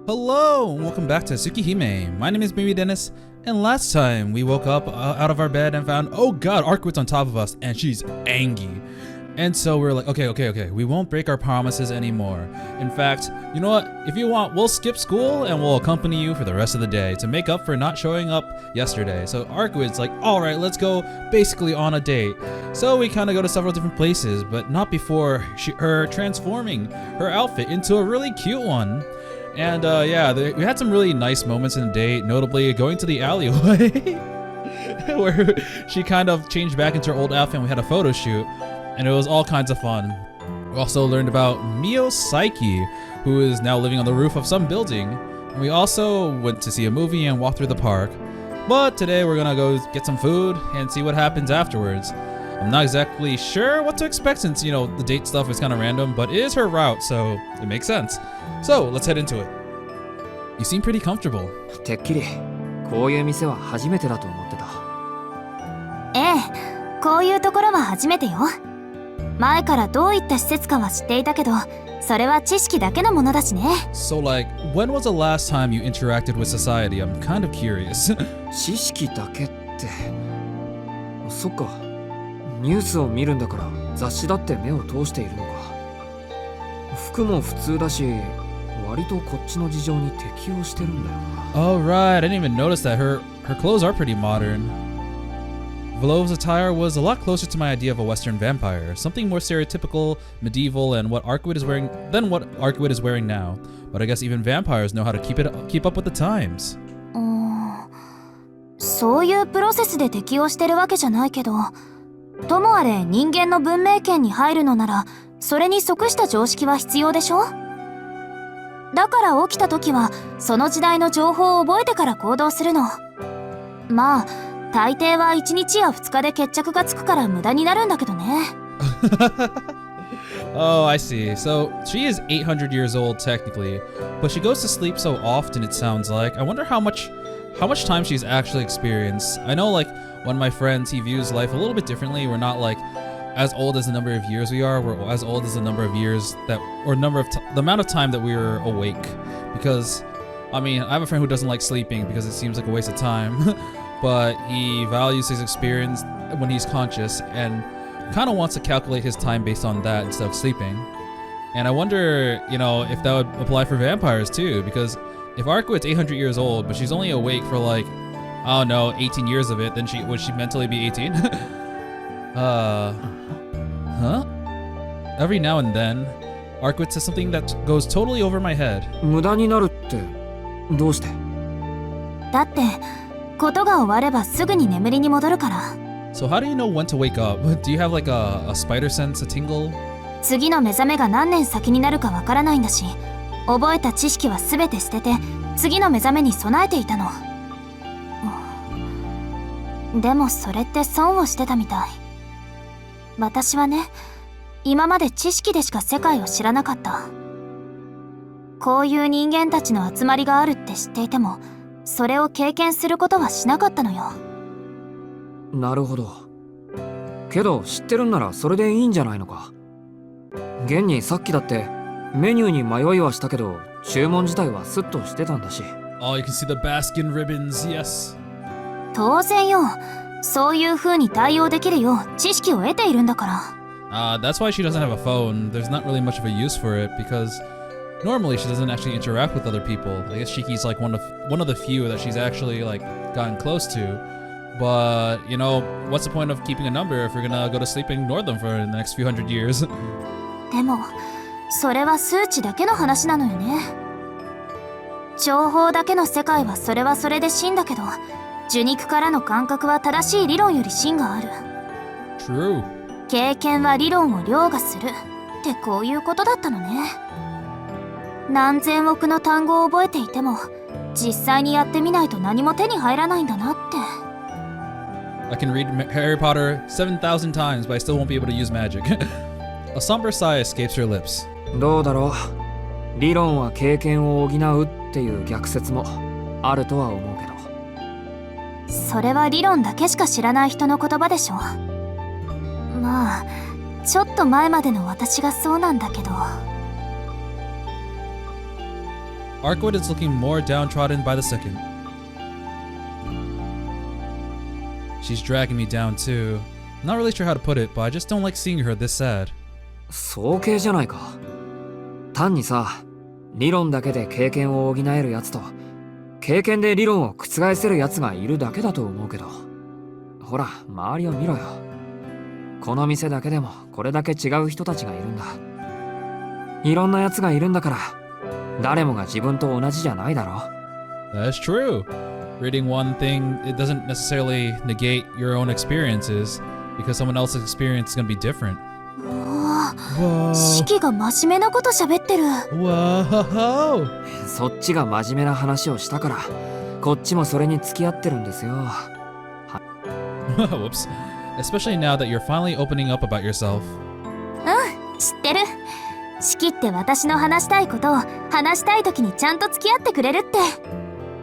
Hello, and welcome back to Tsukihime. My name is Baby Dennis, and last time we woke up out of our bed and found, oh god, Arkwit's on top of us, and she's angry. And so we're like, okay, we won't break our promises anymore. In fact, you know what? If you want, we'll skip school and we'll accompany you for the rest of the day to make up for not showing up yesterday. So Arkwit's like, alright, let's go basically on a date. So we kind of go to several different places, but not before her transforming her outfit into a really cute one. And we had some really nice moments in the date, notably going to the alleyway where she kind of changed back into her old outfit and we had a photo shoot, and it was all kinds of fun. We also learned about Mio Psyche, who is now living on the roof of some building. And we also went to see a movie and walk through the park. But today we're gonna go get some food and see what happens afterwards. I'm not exactly sure what to expect since, the date stuff is kind of random, but it is her route, so it makes sense. So, let's head into it. You seem pretty comfortable. てっきりこういう店は初めてだと思ってた。ええ、こういうところは初めてよ。前からどういった施設かは知っていたけど、それは知識だけのものだしね。So when was the last time you interacted with society? I'm kind of curious. 知識だけって。そっか。ニュースを見るんだから雑誌だって目を通しているのか。服も普通だし、割とこっちの事情に適応してるんだよな。Oh right, I didn't even notice that her clothes are pretty modern. Vlove's attire was a lot closer to my idea of a Western vampire, something more stereotypical, medieval, and what Arkwit is wearing than what Arkwit is wearing now. But I guess even vampires know how to keep up with the times. そういうプロセスで適応してるわけじゃないけど、ともあれ人間の文明圏に入るのなら、それに即した常識は必要でしょ？だから起きた時はその時代の情報を覚えてから行動するの。まあ大抵は1日や2日で決着がつくから無駄になるんだけどね。Oh, I see. So she is 800 years old technically, but she goes to sleep so often it sounds like. I wonder how much time she's actually experienced. I know one of my friends, he views life a little bit differently. We're not as old as the number of years we are. We're as old as the number of years the amount of time that we were awake. Because, I have a friend who doesn't like sleeping because it seems like a waste of time. But he values his experience when he's conscious and kind of wants to calculate his time based on that instead of sleeping. And I wonder, if that would apply for vampires too, because if Arkwit's 800 years old, but she's only awake for 18 years of it, then would she mentally be 18? Huh? Every now and then, Arkwit says something that goes totally over my head. 無駄になるってどうして？だってことが終わればすぐに眠りに戻るから。So how do you know when to wake up? Do you have a spider sense, a tingle? 次の目覚めが何年先になるかわからないんだし、覚えた知識は全て捨てて次の目覚めに備えていたの。でもそれって損をしてたみたい。私はね、今まで知識でしか世界を知らなかった。こういう人間たちの集まりがあるって知っていても、それを経験することはしなかったのよ。なるほど。けど知ってるんならそれでいいんじゃないのか。現にさっきだってメニューに迷いはしたけど、注文自体はスッとしてたんだし。Oh, you can see the baskin ribbons, yes. 当然よ。そういう風に対応できるよう知識を得ているんだから。That's why she doesn't have a phone. There's not really much of a use for it because normally she doesn't actually interact with other people. I guess Shiki's one of the few that she's actually gotten close to. But, what's the point of keeping a number if we're gonna go to sleep and ignore them for the next few hundred years? でも、それは数値だけの話なのよね。情報だけの世界はそれはそれで真だけど、受肉からの感覚は正しい理論より真がある。True. 経験は理論を凌駕するってこういうことだったのね。何千億の単語を覚えていても、実際にやってみないと何も手に入らないんだなって。I can read Harry Potter 7,000 times, but I still won't be able to use magic. A somber sigh escapes her lips. どうだろう。理論は経験を補うっていう逆説もあるとは思うけど。それは理論だけしか知らない人の言葉でしょ。まあ、ちょっと前までの私がそうなんだけど。Arkwood is looking more downtrodden by the second. She's dragging me down too. Not really sure how to put it, but I just don't like seeing her this sad. 早計じゃないか。単にさ、理論だけで経験を補えるやつと、経験で理論を覆せるやつがいるだけだと思うけど。ほら、周りを見ろよ。この店だけでもこれだけ違う人たちがいるんだ。いろんなやつがいるんだから、誰もが自分と同じじゃないだろ。That's true. Reading one thing, it doesn't necessarily negate your own experiences, because someone else's experience is going to be different. シキが真面目なこと喋ってる。Whoa! そっちが真面目な話をしたから、こっちもそれに付き合ってるんですよ。Whoops. Especially now that you're finally opening up about yourself. 知ってる。シキって私の話したいことを話したい時にちゃんと付き合ってくれるって。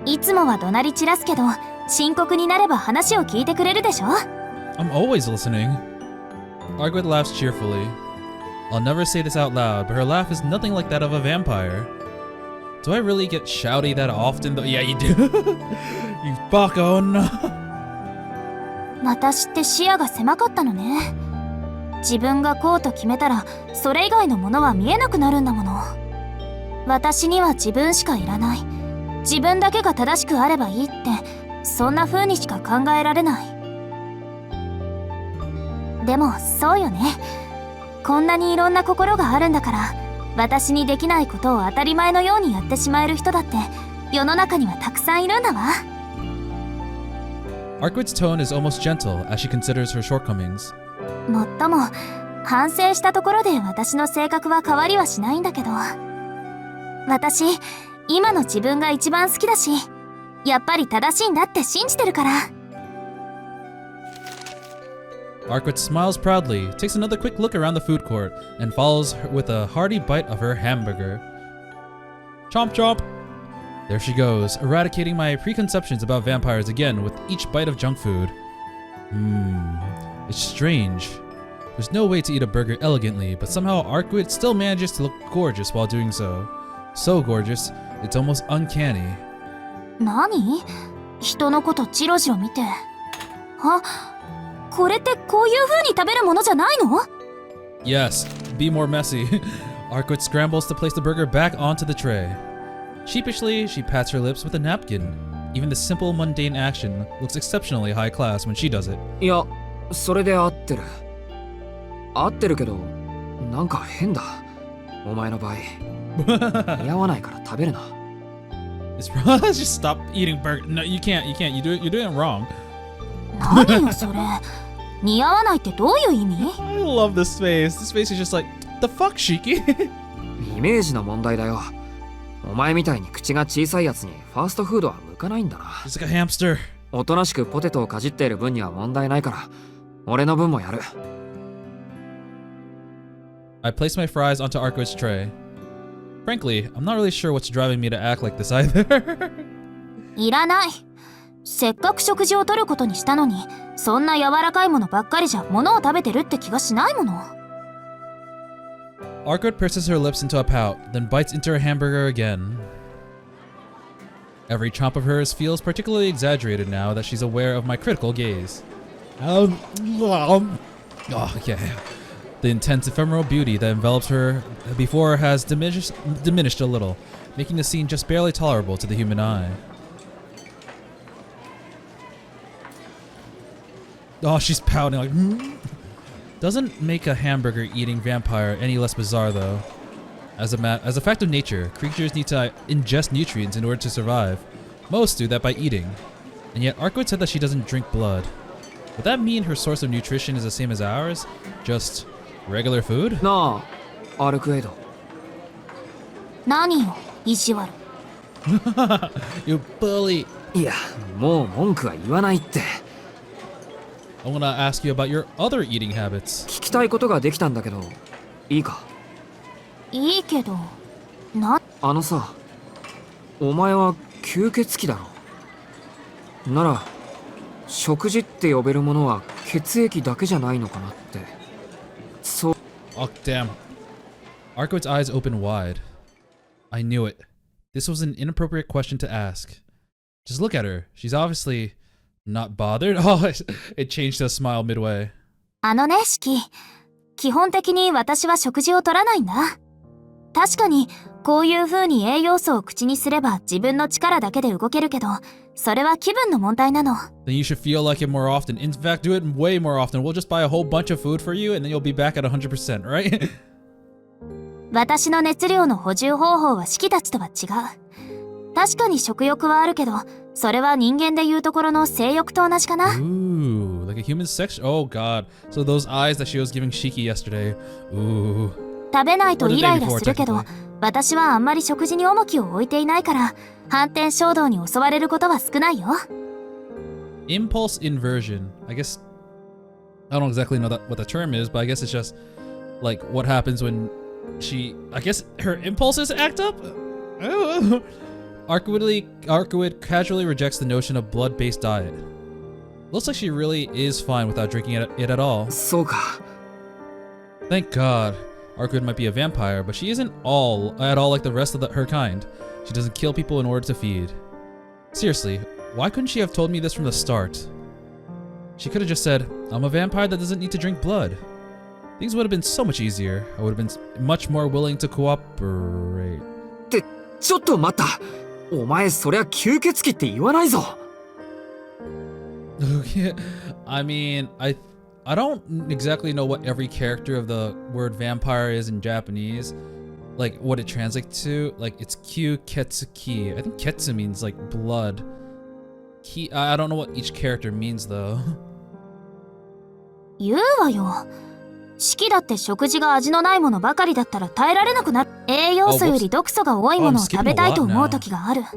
いつもは怒鳴り散らすけど、深刻になれば話を聞いてくれるでしょ。I'm always listening. Argwid laughs cheerfully. I'll never say this out loud, but her laugh is nothing like that of a vampire. Do I really get shouty that often though? Yeah, you do. You bucko, no. 私って視野が狭かったのね。自分がこうと決めたら、それ以外のものは見えなくなるんだもの。私には自分しかいらない。自分だけが正しくあればいいって、そんな風にしか考えられない。でもそうよね。こんなにいろんな心があるんだから、私にできないことを当たり前のようにやってしまえる人だって世の中にはたくさんいるんだわ。Arkwid's tone is almost gentle as she considers her shortcomings. もっとも反省したところで私の性格は変わりはしないんだけど、私今の自分が一番好きだし、やっぱり正しいんだって信じてるから。Arkwid smiles proudly, takes another quick look around the food court, and follows her with a hearty bite of her hamburger. Chomp chomp! There she goes, eradicating my preconceptions about vampires again with each bite of junk food. It's strange. There's no way to eat a burger elegantly, but somehow Arkwid still manages to look gorgeous while doing so. So gorgeous, it's almost uncanny. 何？人のことジロジロ見て。これってこういう風に食べるものじゃないの？ Yes, be more messy. Arkwid scrambles to place the burger back onto the tray. Sheepishly, she pats her lips with a napkin. Even the simple, mundane action looks exceptionally high class when she does it. いや、それで合ってる。合ってるけど、なんか変だ。お前の場合。似合わないから食べるな。It's just stop eating burger. No, you can't. You're doing it wrong. 何よそれ。似合わないってどういう意味？ I love this face. This face is just like, the fuck, Shiki? イメージの問題だよ。お前みたいに口が小さいやつにファーストフードは向かないんだな。It's like a hamster. おとなしくポテトをかじっている分には問題ないから、俺の分もやる。I place my fries onto Arkwid's tray. Frankly, I'm not really sure what's driving me to act like this either. いらない。せっかく食事をとることにしたのに、そんな柔らかいものばっかりじゃ物を食べてるって気がしないもの。Arkwid purses her lips into a pout, then bites into her hamburger again. Every chomp of hers feels particularly exaggerated now that she's aware of my critical gaze. Oh, yeah. The intense ephemeral beauty that envelops her before has diminished a little, making the scene just barely tolerable to the human eye. Oh, she's pouting like, Doesn't make a hamburger eating vampire any less bizarre though. As a fact of nature, creatures need to ingest nutrients in order to survive. Most do that by eating. And yet Arkwid said that she doesn't drink blood. Would that mean her source of nutrition is the same as ours? Just regular food? なあ、アルクエイド。何よ、意地悪。You bully. いや、もう文句は言わないって。I wanna ask you about your other eating habits. 聞きたいことができたんだけど、いいか？いいけど、あのさ、お前は吸血鬼だろ。なら、食事って呼べるものは血液だけじゃないのかなって。そう。Oh, damn. Arkwid's eyes open wide. I knew it. This was an inappropriate question to ask. Just look at her. She's obviously not bothered. Oh, it changed to a smile midway. シキ。基本的に私は食事を取らないんだ。確かに、こういう風に栄養素を口にすれば自分の力だけで動けるけど、それは気分の問題なの。Then you should feel like it more often. In fact, do it way more often. We'll just buy a whole bunch of food for you and then you'll be back at 100%, right? 私の熱量の補充方法はシキたちとは違う。確かに食欲はあるけど、それは人間でいうところの性欲と同じかな。Ooh, like a human sex? Oh god. So those eyes that she was giving Shiki yesterday. Ooh. 食べないとイライラするけど、私はあんまり食事に重きを置いていないから、反転衝動に襲われることは少ないよ。Impulse inversion. I guess I don't exactly know what the term is, but I guess it's just like what happens when I guess her impulses act up? Arkwood casually rejects the notion of blood-based diet. Looks like she really is fine without drinking it at all. そうか。 Thank God. Arkwood might be a vampire, but she isn't at all like the rest of her kind. She doesn't kill people in order to feed. Seriously, why couldn't she have told me this from the start? She could have just said, I'm a vampire that doesn't need to drink blood. Things would have been so much easier. I would have been much more willing to cooperate. ってちょっと待った。お前そりゃ吸血鬼って言わないぞ。Okay. I mean, I don't exactly know what every character of the word vampire is in Japanese. Like what it translates to. Like it's Kyuketsuki. I think ketsu means like blood. I don't know what each character means though. 言うわよ。シキだって食事が味のないものばかりだったら耐えられなくなる。栄養素より毒素が多いものを食べたいと思う時がある。例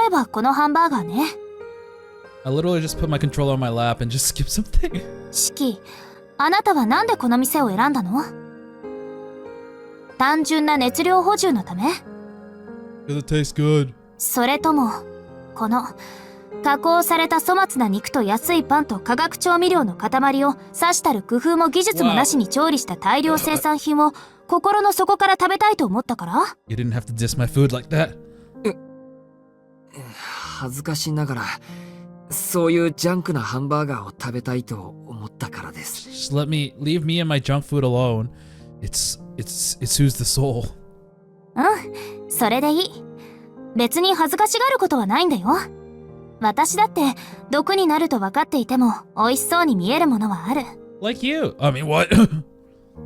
えばこのハンバーガーね。I literally just put my controller on my lap and just skip something. シキ、あなたはなんでこの店を選んだの？単純な熱量補充のため？ Does it taste good? それとも、この加工された粗末な肉と安いパンと化学調味料の塊をさしたる工夫も技術もなしに調理した大量生産品を心の底から食べたいと思ったから？ You didn't have to diss my food like that. 恥ずかしながらそういうジャンクなハンバーガーを食べたいと思ったからです。 Just leave me and my junk food alone. It soothes the soul. うん、それでいい。別に恥ずかしがることはないんだよ。私だって毒になると分かっていても美味しそうに見えるものはある。 Like you. I mean, what?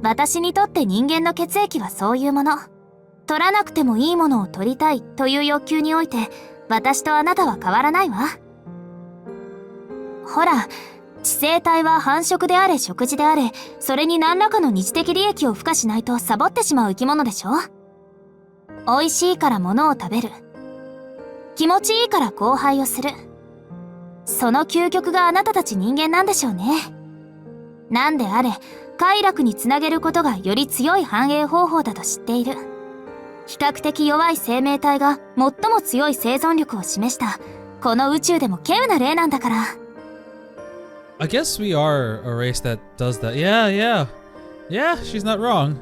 私にとって人間の血液はそういうもの。取らなくてもいいものを取りたいという欲求において私とあなたは変わらないわ。ほら、知性体は繁殖であれ食事であれ、それに何らかの二次的利益を付加しないとサボってしまう生き物でしょ。美味しいから物を食べる。気持ちいいから交配をする。その究極があなたたち人間なんでしょうね。なんであれ、快楽につなげることがより強い繁栄方法だと知っている。比較的弱い生命体が最も強い生存力を示したこの宇宙でも稀有な例なんだから。I guess we are a race that does that. Yeah, she's not wrong.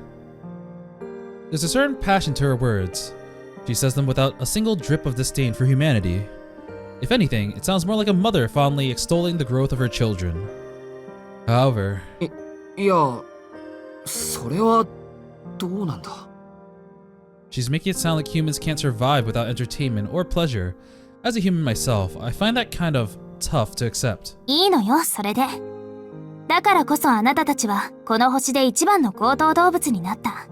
There's a certain passion to her words. She says them without a single drip of disdain for humanity. If anything, it sounds more like a mother fondly extolling the growth of her children. However... いや、それはどうなんだ。 She's making it sound like humans can't survive without entertainment or pleasure. As a human myself, I find that kind of tough to accept. いいのよ、それで。だからこそあなたたちはこの星で一番の高等動物になった。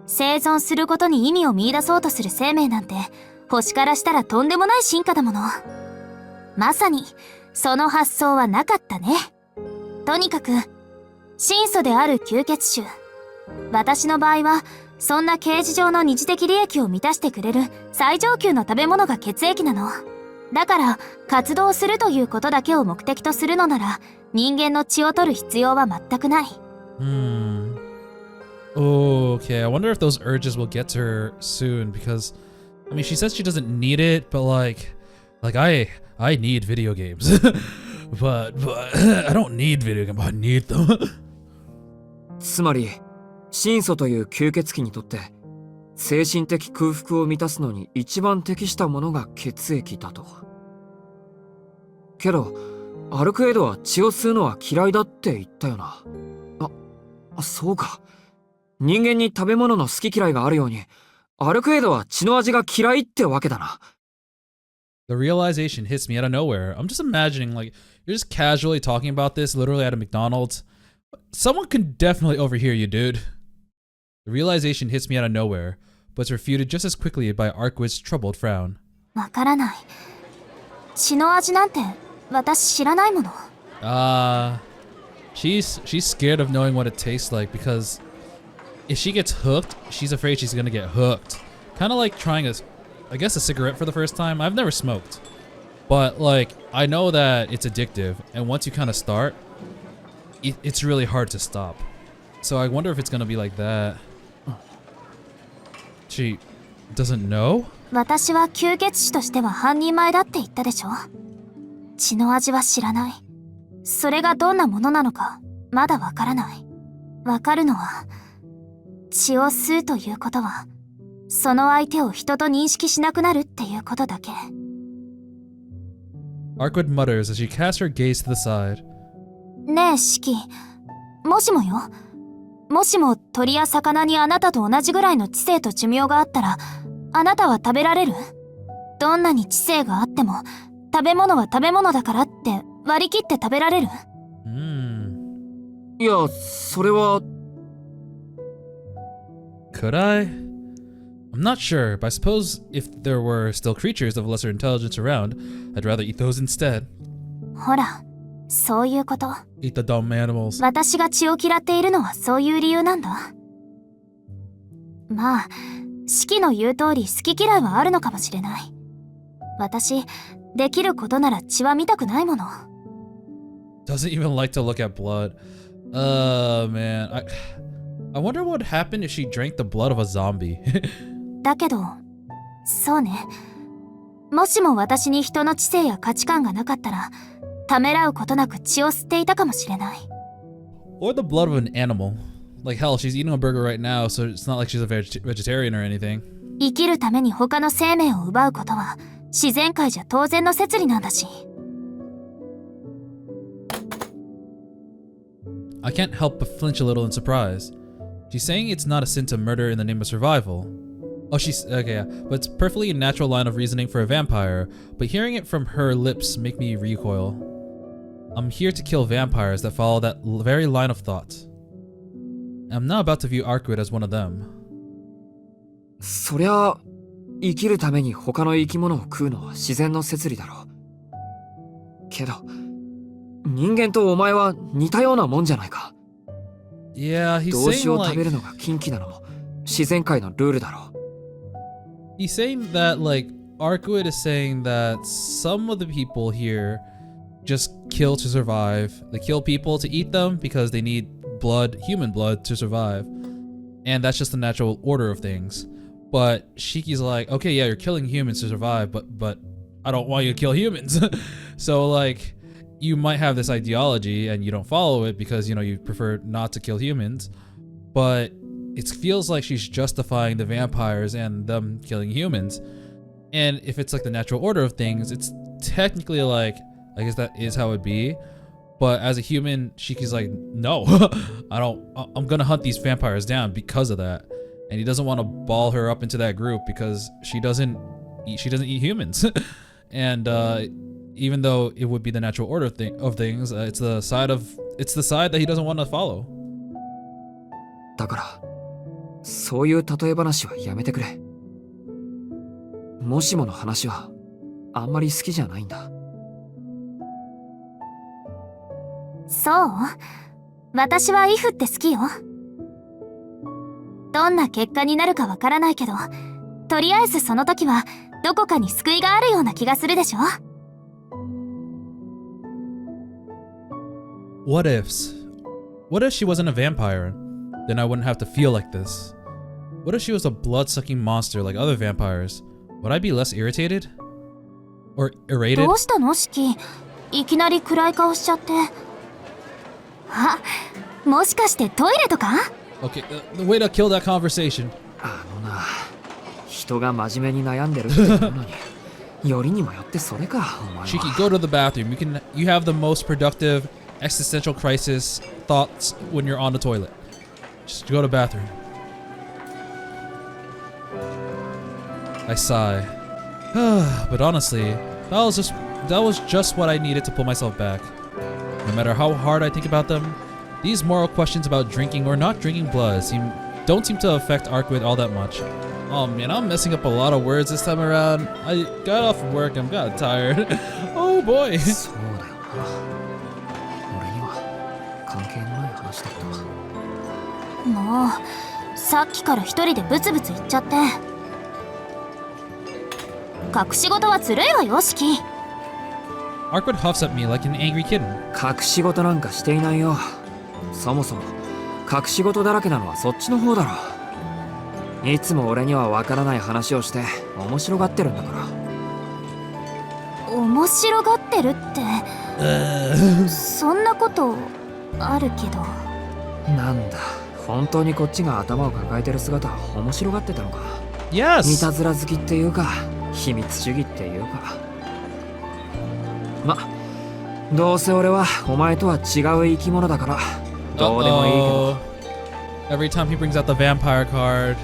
生存することに意味を見出そうとする生命なんて星からしたらとんでもない進化だもの。まさにその発想はなかったね。とにかく神祖である吸血種。私の場合はそんな形而上の二次的利益を満たしてくれる最上級の食べ物が血液なの。だから活動するということだけを目的とするのなら人間の血を取る必要は全くない。Oh, okay. I wonder if those urges will get to her soon because, I mean, she says she doesn't need it, but like I need video games, but I don't need video games. But I need them. つまり、神祖という吸血鬼にとって精神的空腹を満たすのに一番適したものが血液だと。けどアルクエドは血を吸うのは嫌いだって言ったよな。そうか。人間に食べ物の好き嫌いがあるように、アルクエドは血の味が嫌いってわけだな。The realization hits me out of nowhere. I'm just imagining, like, you're just casually talking about this literally at a McDonald's. Someone can definitely overhear you, dude. The realization hits me out of nowhere, but it's refuted just as quickly by Arkwit's troubled frown. わからない。血の味なんて私知らないもの。She's scared of knowing what it tastes like because if she gets hooked, she's afraid she's gonna get hooked. Kind of like trying I guess a cigarette for the first time. I've never smoked, but like I know that it's addictive, and once you kind of start, it's really hard to stop. So I wonder if it's gonna be like that. She doesn't know? 私は吸血死としては半人前だって言ったでしょ。血の味は知らない。それがどんなものなのかまだわからない。わかるのは血を吸うということはその相手を人と認識しなくなるっていうことだけ。Arkwit mutters as she casts her gaze to the side. ねえシキ、もしもよ、もしも鳥や魚にあなたと同じぐらいの知性と寿命があったら、あなたは食べられる？どんなに知性があっても食べ物は食べ物だからって割り切って食べられる？いや、それは。Could I? I'm not sure, but I suppose if there were still creatures of lesser intelligence around, I'd rather eat those instead. ほら、そういうこと。Eat the dumb animals. 私が血を嫌っているのはそういう理由なんだ。まあ、シキの言う通り好き嫌いはあるのかもしれない。私、できることなら血は見たくないもの。Doesn't even like to look at blood. Man. I wonder what would happen if she drank the blood of a zombie. だけど、そうね。もしも私に人の知性や価値観がなかったら、ためらうことなく血を吸っていたかもしれない。Or the blood of an animal. Like hell, she's eating a burger right now, so it's not like she's a vegetarian or anything. 生きるために他の生命を奪うことは自然界じゃ当然の摂理なんだし。I can't help but flinch a little in surprise. She's saying it's not a sin to murder in the name of survival. Oh, she's okay, yeah, but it's perfectly a natural line of reasoning for a vampire, but hearing it from her lips make me recoil. I'm here to kill vampires that follow that very line of thought. I'm not about to view Arkwit as one of them. そりゃ生きるために他の生き物を食うのは自然の摂理だろう。けど人間とお前は似たようなもんじゃないか。Yeah, he's 動詞 saying を食べ like るのが禁忌なのも自然界のルールだろう。he's saying that like Arkwit is saying that some of the people here just kill to survive. They kill people to eat them because they need blood, human blood, to survive. And that's just the natural order of things. But Shiki's like, okay, yeah, you're killing humans to survive, but I don't want you to kill humans. So like, you might have this ideology and you don't follow it because, you know, you prefer not to kill humans. But it feels like she's justifying the vampires and them killing humans. And if it's like the natural order of things, it's technically like, I guess that is how it'd be. But as a human, Shiki's like, no, I'm gonna hunt these vampires down because of that. And he doesn't want to ball her up into that group because she doesn't eat humans. And even though it would be the natural order of things, it's the side that he doesn't want to follow. だからそういう例え話はやめてくれ。もしもの話はあんまり好きじゃないんだ。そう？私はイフって好きよ。どんな結果になるかわからないけど、とりあえずその時はどこかに救いがあるような気がするでしょ。What if she wasn't a vampire? Then I wouldn't have to feel like this. What if she was a blood-sucking monster like other vampires? Would I be less irritated? Or irritated? どうしたのシキ？いきなり暗い顔しちゃって。あ、もしかしてトイレとか？ Okay, the way to kill that conversation. あのな。人が真面目に悩んでるって言うのによりにもよってそれかお前は。 Shiki, go to the bathroom. You have the most productive existential crisis thoughts when you're on the toilet. Just go to the bathroom. I sigh. But honestly, that was just what I needed to pull myself back. No matter how hard I think about them, these moral questions about drinking or not drinking blood don't seem to affect Arkwid all that much. Oh man, I'm messing up a lot of words this time around. I got off from work, I'm kinda tired. Oh boy. そうだよな。俺には関係のない話だったわ。もうさっきから一人でブツブツ言っちゃって。隠し事はずるいわよ、シキ。Arkwid huffs at me like an angry kitten. 隠し事なんかしていないよ。そもそも隠し事だらけなのはそっちの方だろ。いつも俺にはわからない話をして面白がってるんだから。面白がってるって、そんなことあるけど。なんだ、本当にこっちが頭を抱えてる姿を面白がってたのか。Yes! いたずら好きっていうか秘密主義っていうか。ま、どうせ俺はお前とは違う生き物だからどうでもいいけど。Every time he brings out the vampire card.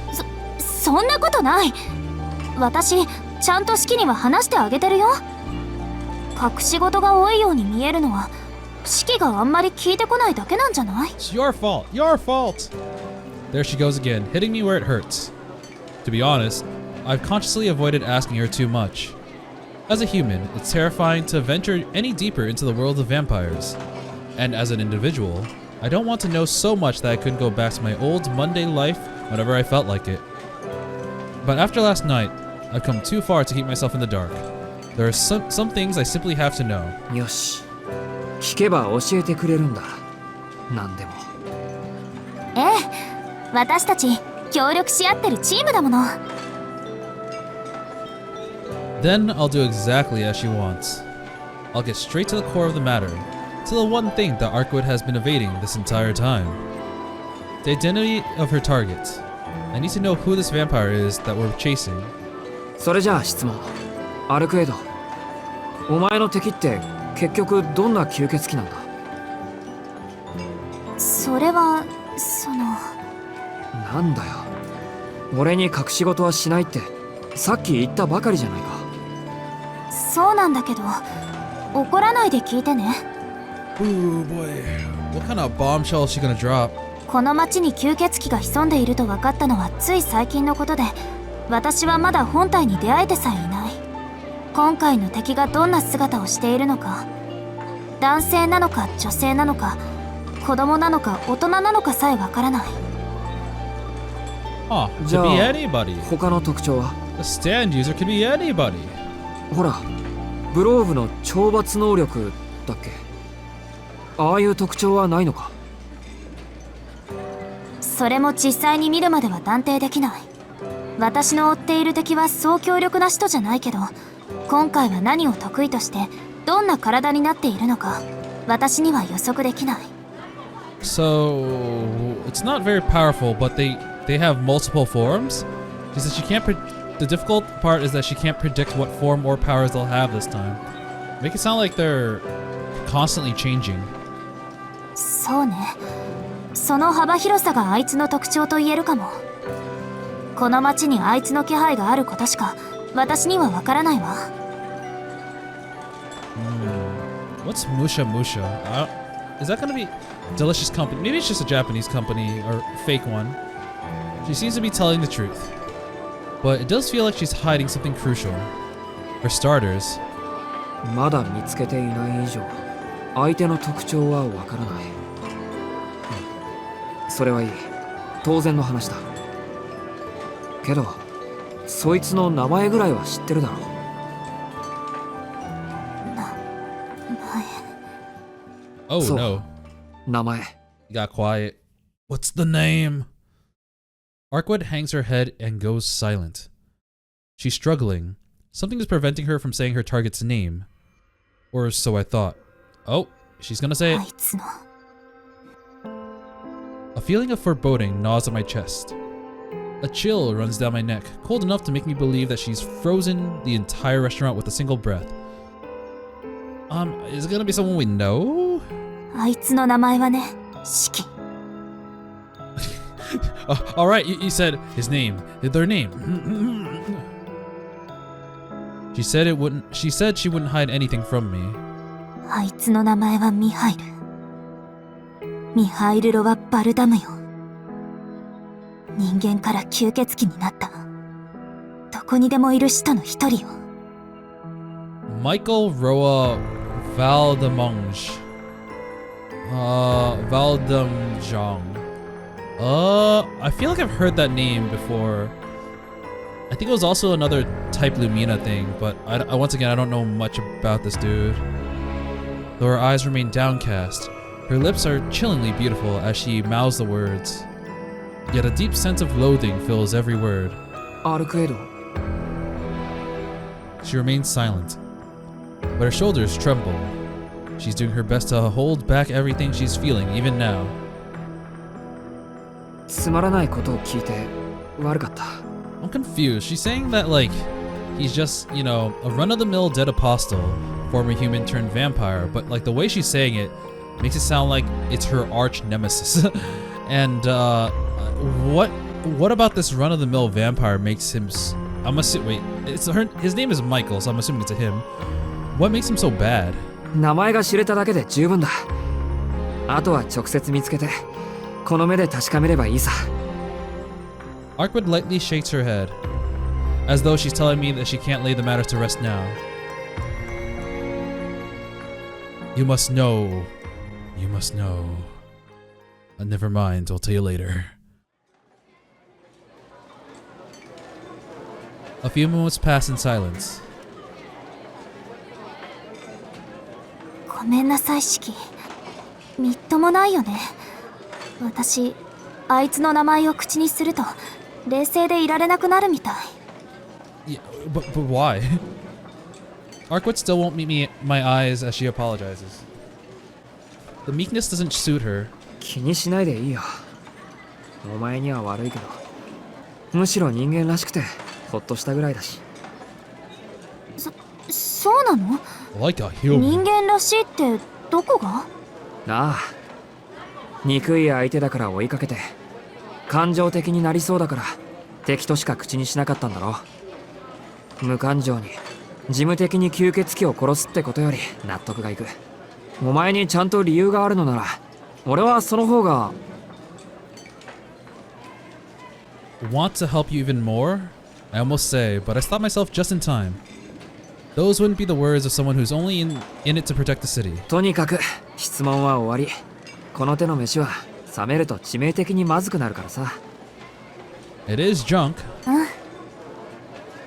そんなことない。私ちゃんとシキには話してあげてるよ。隠し事が多いように見えるのはシキがあんまり聞いてこないだけなんじゃない？ It's your fault. Your fault. There she goes again, hitting me where it hurts. To be honest, I've consciously avoided asking her too much. As a human, it's terrifying to venture any deeper into the world of vampires. And as an individual, I don't want to know so much that I couldn't go back to my old mundane life whenever I felt like it. But after last night, I've come too far to keep myself in the dark. There are some things I simply have to know. よし、聞けば教えてくれるんだ。何でも。ええ、私たち協力し合ってるチームだもの。Then I'll do exactly as she wants. I'll get straight to the core of the matter, to the one thing that Arkwid has been evading this entire time. The identity of her target. I need to know who this vampire is that we're chasing. それじゃあ質問。アルクエイド、お前の敵って結局どんな吸血鬼なんだ？それはなんだよ、俺に隠し事はしないってさっき言ったばかりじゃないか。そうなんだけど、怒らないで聞いてね。 Ooh boy, what kind of bombshell is she gonna drop? この町に吸血鬼が潜んでいると分かったのはつい最近のことで、私はまだ本体に出会えてさえいない。今回の敵がどんな姿をしているのか、男性なのか女性なのか、子供なのか大人なのかさえ分からない。Huh, じ could ゃ be あ anybody. 他の特徴は？ A stand user could be anybody. ほら、ブローブの懲罰能力だっけ？ああいう特徴はないのか？それも実際に見るまでは断定できない。私の追っている敵はそう強力な人じゃないけど、今回は何を得意としてどんな体になっているのか私には予測できない。 So it's not very powerful, but they have multiple forms. She said she can't. The difficult part is that she can't predict what form or powers they'll have this time. Make it sound like they're constantly changing. そうね。その幅広さがあいつの特徴と言えるかも。この町にあいつの気配があることしか私にはわからないわ。What's Musha Musha? Is that gonna be Delicious Company? Maybe it's just a Japanese company or fake one. She seems to be telling the truth, but it does feel like she's hiding something crucial. For starters, まだ見つけていない以上、相手の特徴はわからない。それはいい。当然の話だ。けど、そいつの名前ぐらいは知ってるだろう。oh そう、 no, 名前。 he got quiet. What's the name? Arkwood hangs her head and goes silent. She's struggling. Something is preventing her from saying her target's name. Or so I thought. Oh, she's gonna say あ it. いつの。 A feeling of foreboding gnaws at my chest. A chill runs down my neck, cold enough to make me believe that she's frozen the entire restaurant with a single breath. Is it gonna be someone we know? あいつの名前はね、四季。Alright, you said his name, their name. She said she wouldn't hide anything from me. あいつの名前はミハイル。ミハイル・ロワ・バルダムよ。人間から吸血鬼になった。どこにでもいる使徒の一人よ。Michael Roa Valdamjong. Valdamjong. I feel like I've heard that name before. I think it was also another type Lumina thing, but once again, I don't know much about this dude. Though her eyes remain downcast, her lips are chillingly beautiful as she mouths the words. Yet a deep sense of loathing fills every word. アルクエド。 She remains silent, but her shoulders tremble. She's doing her best to hold back everything she's feeling, even now. つまらないことを聞いて悪かった。I'm confused. She's saying that, like, he's just, you know, a run-of-the-mill dead apostle, former human turned vampire, but, like, the way she's saying it makes it sound like it's her arch nemesis. And, what about this run-of-the-mill vampire makes him... wait, his name is Michael, so I'm assuming it's a him. What makes him so bad? 名前が知れただけで十分だ。あとは直接見つけて、この目で確かめればいいさ。Arkwood lightly shakes her head, as though she's telling me that she can't lay the matter to rest now. You must know. You must know. Never mind, I'll tell you later. A few moments pass in silence. ごめんなさい、四季。みっともないよね。私、あいつの名前を口にすると、冷静でいられなくなるみたい。Yeah, but why? Arkwood still won't meet my eyes as she apologizes. The meekness doesn't suit her. 気にしないでいいよ。お前には悪いけど、むしろ人間らしくてほっとしたぐらいだし。そうなの？ Like a human. 人間らしいってどこが？なあ、憎い相手だから追いかけて、感情的になりそうだから敵としか口にしなかったんだろ。無感情に事務的に吸血鬼を殺すってことより納得がいく。お前にちゃんと理由があるのなら、俺はその方が。 Want to help you even more? I almost say, but I stop myself just in time. Those wouldn't be the words of someone who's only in it to protect the city. とにかく質問は終わり。この手の飯は冷めると致命的にまずくなるからさ。It is junk.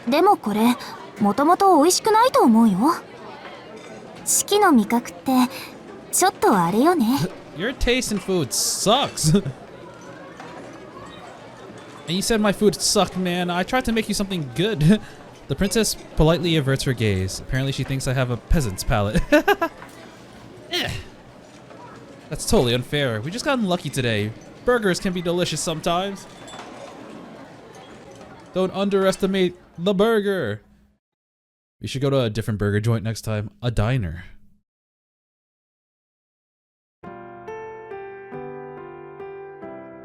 でもこれ、もともと美味しくないと思うよ。四季の味覚ってちょっとあれよね。Your taste in food sucks. And you said my food sucked, man. I tried to make you something good. The princess politely averts her gaze. Apparently she thinks I have a peasant's palate. That's totally unfair. We just got unlucky today. Burgers can be delicious sometimes. Don't underestimate the burger. We should go to a different burger joint next time. A diner.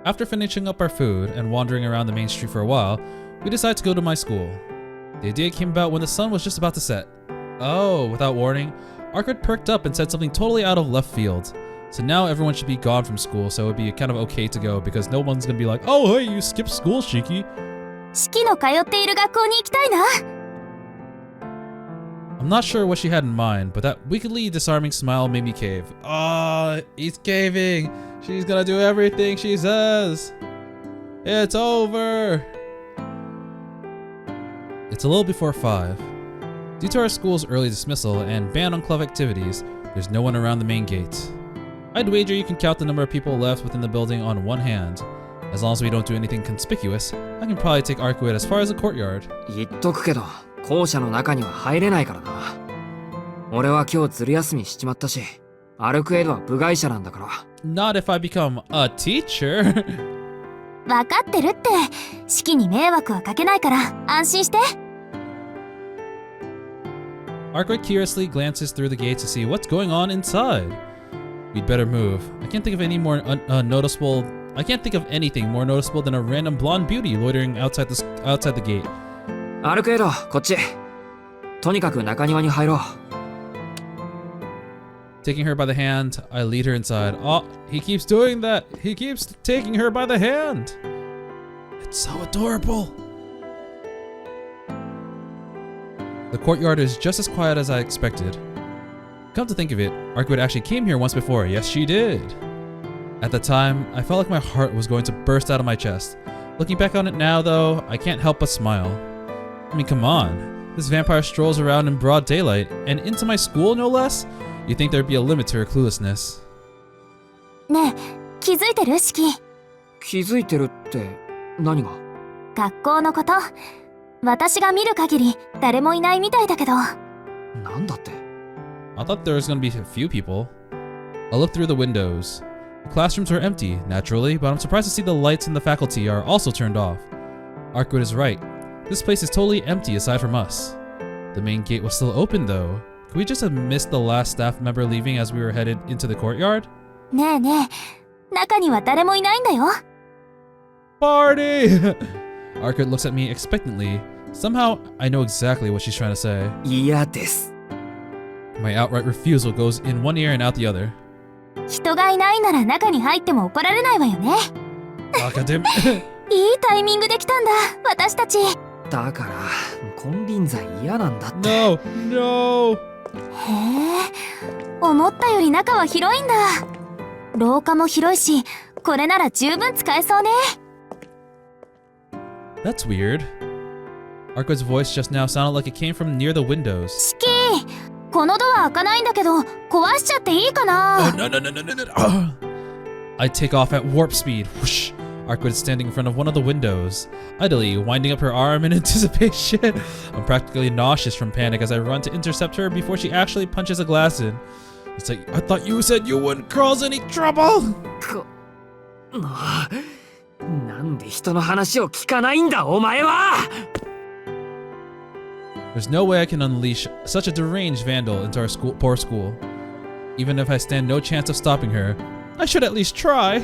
After finishing up our food and wandering around the main street for a while, we decided to go to my school. The idea came about when the sun was just about to set. Oh, without warning, Arkwood perked up and said something totally out of left field. So now everyone should be gone from school, so it would be kind of okay to go because no one's gonna be like, oh hey, you skipped school, Shiki. 四季の通っている学校に行きたいな。I'm not sure what she had in mind, but that wickedly disarming smile made me cave. Ah, he's caving. She's gonna do everything she says. It's over. It's a little before 5. Due to our school's early dismissal and ban on club activities, there's no one around the main gate. I'd wager you can count the number of people left within the building on one hand. As long as we don't do anything conspicuous, I can probably take Arkwood as far as the courtyard. 言っとくけど、校舎の中には入れないからな。俺は今日ずる休みしちまったし、アルクエドは部外者なんだから。Not if I become a teacher. わかってるって。シキに迷惑はかけないから安心して。Arkwright curiously glances through the gate to see what's going on inside. We'd better move. I can't think of any more noticeable. I can't think of anything more noticeable than a random blonde beauty loitering outside the gate. アルケード、こっち。とにかく中庭に入ろう。Taking her by the hand, I lead her inside. Oh, he keeps doing that. He keeps taking her by the hand. It's so adorable. The courtyard is just as quiet as I expected. Come to think of it, Arkwright actually came here once before. Yes, she did. At the time, I felt like my heart was going to burst out of my chest. Looking back on it now, though, I can't help but smile. I mean, come on. This vampire strolls around in broad daylight, and into my school, no less? You'd think there'd be a limit to her cluelessness. ねえ、気づいてる？シキ。気づいてるって何が？学校のこと。私が見る限り誰もいないみたいだけど。なんだって？ I thought there was going to be a few people. I looked through the windows. The classrooms were empty, naturally, but I'm surprised to see the lights in the faculty are also turned off. Arkwright is right. This place is totally empty aside from us. The main gate was still open, though. Could we just have missed the last staff member leaving as we were headed into the courtyard? ねえねえ、中には誰もいないんだよ。Party! Arkwright looks at me expectantly. Somehow, I know exactly what she's trying to say. 嫌です。My outright refusal goes in one ear and out the other. 人がいないなら中に入っても怒られないわよね。Academic. いいタイミングで来たんだ、私たち。だから、金輪際嫌なんだって。No, no. へえ、思ったより中は広いんだ。廊下も広いし、これなら十分使えそうね。That's weird. Arkwright's voice just now sounded like it came from near the windows. シキ、このドア開かないんだけど、壊しちゃっていいかな？ No. I take off at warp speed. Whoosh. Arkwright is standing in front of one of the windows, idly winding up her arm in anticipation. I'm practically nauseous from panic as I run to intercept her before she actually punches a glass in. It's like, I thought you said you wouldn't cause any trouble! なんで人の話を聞かないんだ、お前は！ There's no way I can unleash such a deranged vandal into our poor school. Even if I stand no chance of stopping her, I should at least try.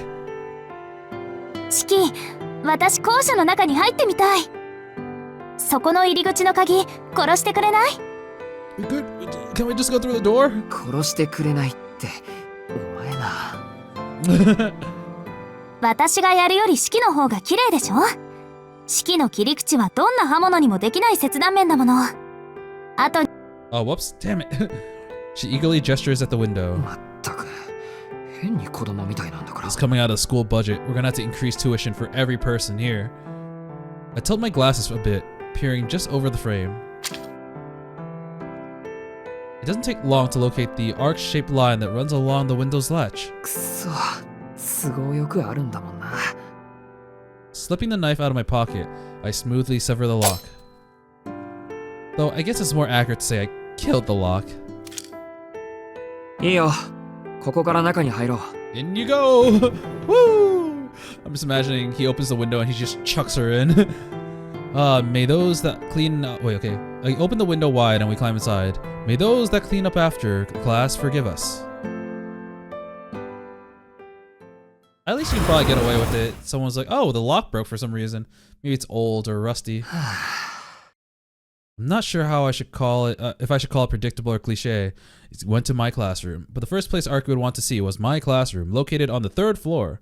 シキ、私校舎の中に入ってみたい。そこの入り口の鍵、殺してくれない？ Good. Can we just go through the door? 殺してくれないって、お前な。私がやるよりシキの方が綺麗でしょ？シキの切り口はどんな刃物にもできない切断面だもの。あと、Oh, whoops. Damn it. She eagerly gestures at the window. まったく、変に子供みたいなんだから。 It's coming out of the school budget. We're gonna have to increase tuition for every person here. I tilt my glasses a bit, peering just over the frame. It doesn't take long to locate the arc-shaped line that runs along the window's latch. くそ、都合よくあるんだもんな。Slipping the knife out of my pocket, I smoothly sever the lock. Though I guess it's more accurate to say I killed the lock. いいよ、ここから中に入ろう。 In you go! Woo! I'm just imagining he opens the window and he just chucks her in. May those that clean... wait, okay. I open the window wide and we climb inside. May those that clean up after class forgive us. At least you can probably get away with it. Someone's like, oh, the lock broke for some reason. Maybe it's old or rusty. I'm not sure how I should call it, if I should call it predictable or cliche. It went to my classroom, but the first place Ark would want to see was my classroom, located on the 3rd floor.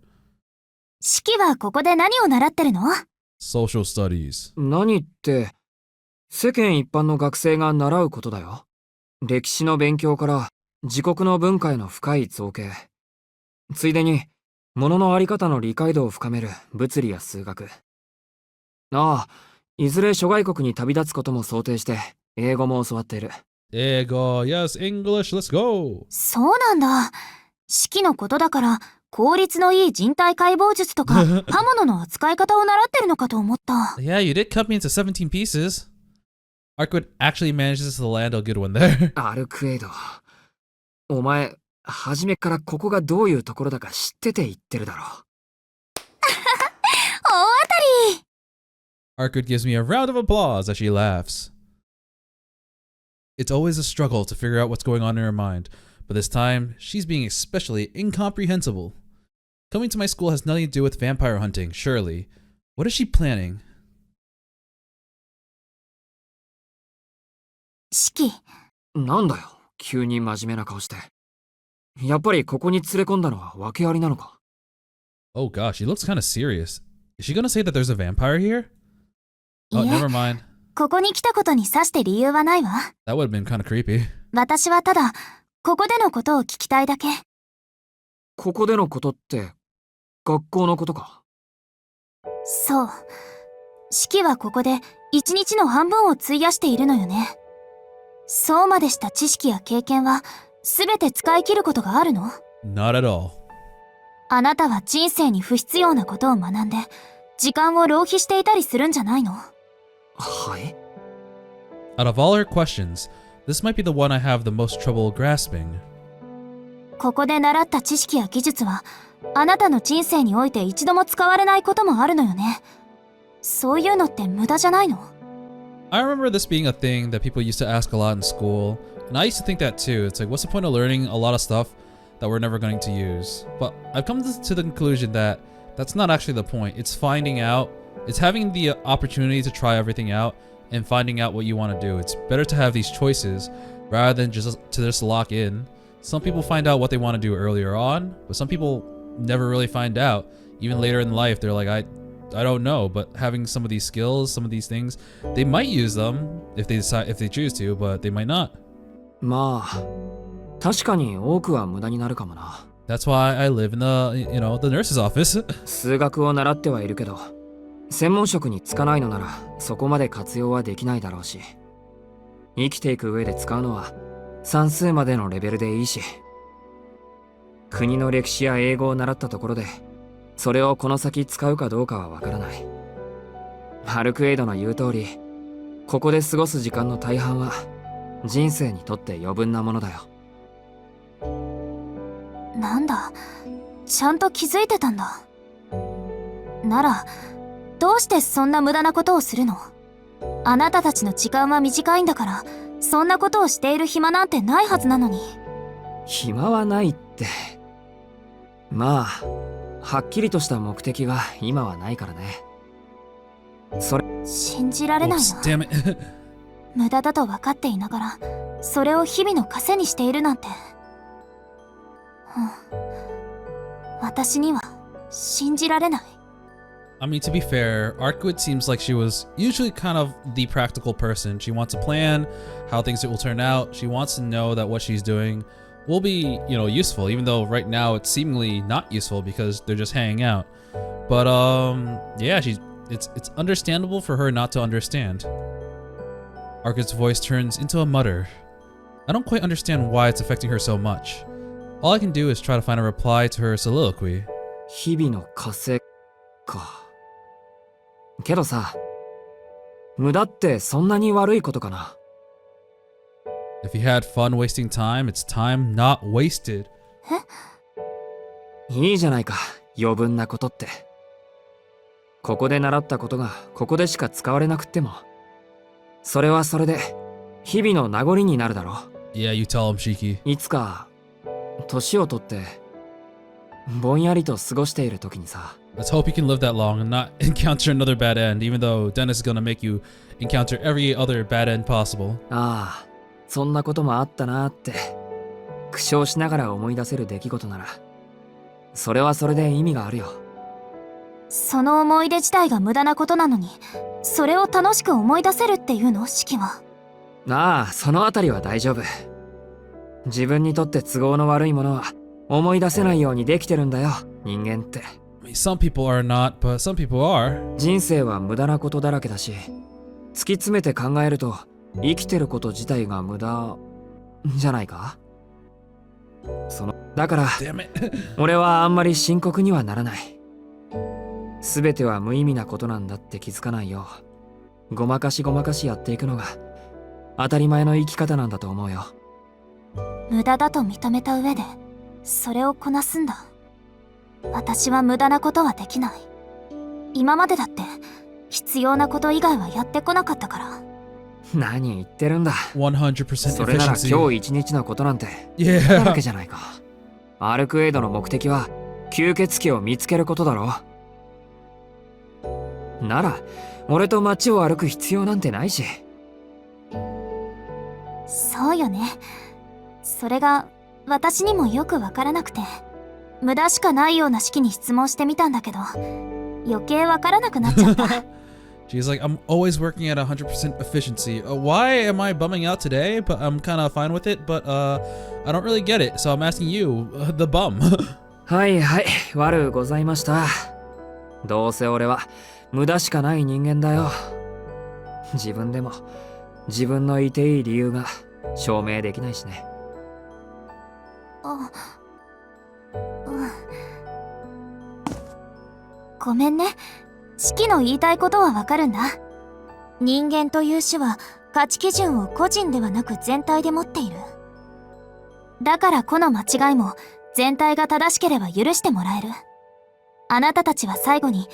シキはここで何を習ってるの？ Social studies. 何って、世間一般の学生が習うことだよ。歴史の勉強から自国の文化への深い造形。ついでに、物のあり方の理解度を深める物理や数学。ああ、いずれ諸外国に旅立つことも想定して、英語も教わっている。英語、yes, English, let's go! そうなんだ。シキのことだから、効率のいい人体解剖術とか、刃物の扱い方を習ってるのかと思った。Yeah, you did cut me into 17 pieces. Arkwood actually manages to land a good one there. アルクエイド。お前、初めからここがどういうところだか知ってて言ってるだろ。Arkwood gives me a round of applause as she laughs. It's always a struggle to figure out what's going on in her mind, but this time, she's being especially incomprehensible. Coming to my school has nothing to do with vampire hunting, surely. What is she planning? 四季、なんだよ、急に真面目な顔して。やっぱりここに連れ込んだのは訳ありなのか？ Oh gosh, she looks kind of serious. Is she gonna say that there's a vampire here? い Oh, え、 never mind. ここに来たことにさして理由はないわ。 That would have been kind of creepy. 私はただ、ここでのことを聞きたいだけ。ここでのことって、学校のことか？そう。四季はここで一日の半分を費やしているのよね。そうまでした知識や経験は全て使い切ることがあるの？ Not at all. あなたは人生に不必要なことを学んで時間を浪費していたりするんじゃないの？はい？ Out of all her questions, this might be the one I have the most trouble grasping. ここで習った知識や技術はあなたの人生において一度も使われないこともあるのよね。そういうのって無駄じゃないの？ I remember this being a thing that people used to ask a lot in school, and I used to think that too. It's like, what's the point of learning a lot of stuff that we're never going to use? But I've come to the conclusion that that's not actually the point. It's finding out, it's having the opportunity to try everything out and finding out what you want to do. It's better to have these choices rather than just lock in. Some people find out what they want to do earlier on, but some people never really find out. Even later in life, they're like, I don't know, but having some of these skills, some of these things, they might use them if they choose to, but they might not. まあ、確かに多くは無駄になるかもな。That's why I live in the nurse's office. 数学を習ってはいるけど、専門職に就かないのならそこまで活用はできないだろうし、生きていく上で使うのは算数までのレベルでいいし、国の歴史や英語を習ったところでそれをこの先使うかどうかはわからない。マルクエイドの言う通り、ここで過ごす時間の大半は人生にとって余分なものだよ。なんだ、ちゃんと気づいてたんだ。なら、どうしてそんな無駄なことをするの？あなたたちの時間は短いんだから、そんなことをしている暇なんてないはずなのに。暇はないって。まあ、はっきりとした目的が今はないからね。それ信じられない Oops, な。 damn it. 無駄だと分かっていながら、それを日々の糧にしているなんて。私には信じられない。I mean, to be fair, Arkwood seems like she was usually kind of the practical person. She wants to plan how things will turn out. She wants to know that what she's doing will be, useful, even though right now it's seemingly not useful because they're just hanging out. But yeah, it's understandable for her not to understand. Arkwood's voice turns into a mutter. I don't quite understand why it's affecting her so much. All I can do is try to find a reply to her soliloquy. 日々の稼か。けどさ、無駄ってそんなに悪いことかな。If you had fun wasting time, it's time not wasted. いいじゃないか、余分なことって。ここで習ったことがここでしか使われなくっても、それはそれで日々の名残になるだろ。Yeah, you tell him, Shiki. いつか年をとってぼんやりと過ごしている時にさ。Let's hope you can live that long and not encounter another bad end, even though Dennis is gonna make you encounter every other bad end possible. ああ、そんなこともあったなーって苦笑しながら思い出せる出来事なら、それはそれで意味があるよ。その思い出自体が無駄なことなのに、それを楽しく思い出せるっていうの？四季は。ああ、そのあたりは大丈夫。自分にとって都合の悪いものは思い出せないようにできてるんだよ、人間って。I mean, some people are not, but some people are. 人生は無駄なことだらけだし、突き詰めて考えると生きてること自体が無駄じゃないか。だから俺はあんまり深刻にはならない。全ては無意味なことなんだって気づかないよ。ごまかしやっていくのが当たり前の生き方なんだと思うよ。無駄だと認めた上でそれをこなすんだ。私は無駄なことはできない。今までだって必要なこと以外はやってこなかったから。何言ってるんだ。 100% それなら efficiency. 今日一日のことなんて Yeah. だらけじゃないか。アルクエイドの目的は吸血鬼を見つけることだろう。なら俺と街を歩く必要なんてないし。そうよね。それが私にもよくわからなくて、無駄しかないような式に質問してみたんだけど、余計わからなくなっちゃった。She's like, I'm always working at 100% efficiency. Why am I bumming out today? But I'm kind of fine with it, but I don't really get it. So I'm asking you, the bum. はいはい、悪うございました。どうせ俺は無駄しかない人間だよ。自分でも自分のいていい理由が証明できないしね。ごめんね。式の言いたいことはわかるんだ。人間という種は価値基準を個人ではなく全体で持っている。だから個の間違いも全体が正しければ許してもらえる。あなたたちは最後に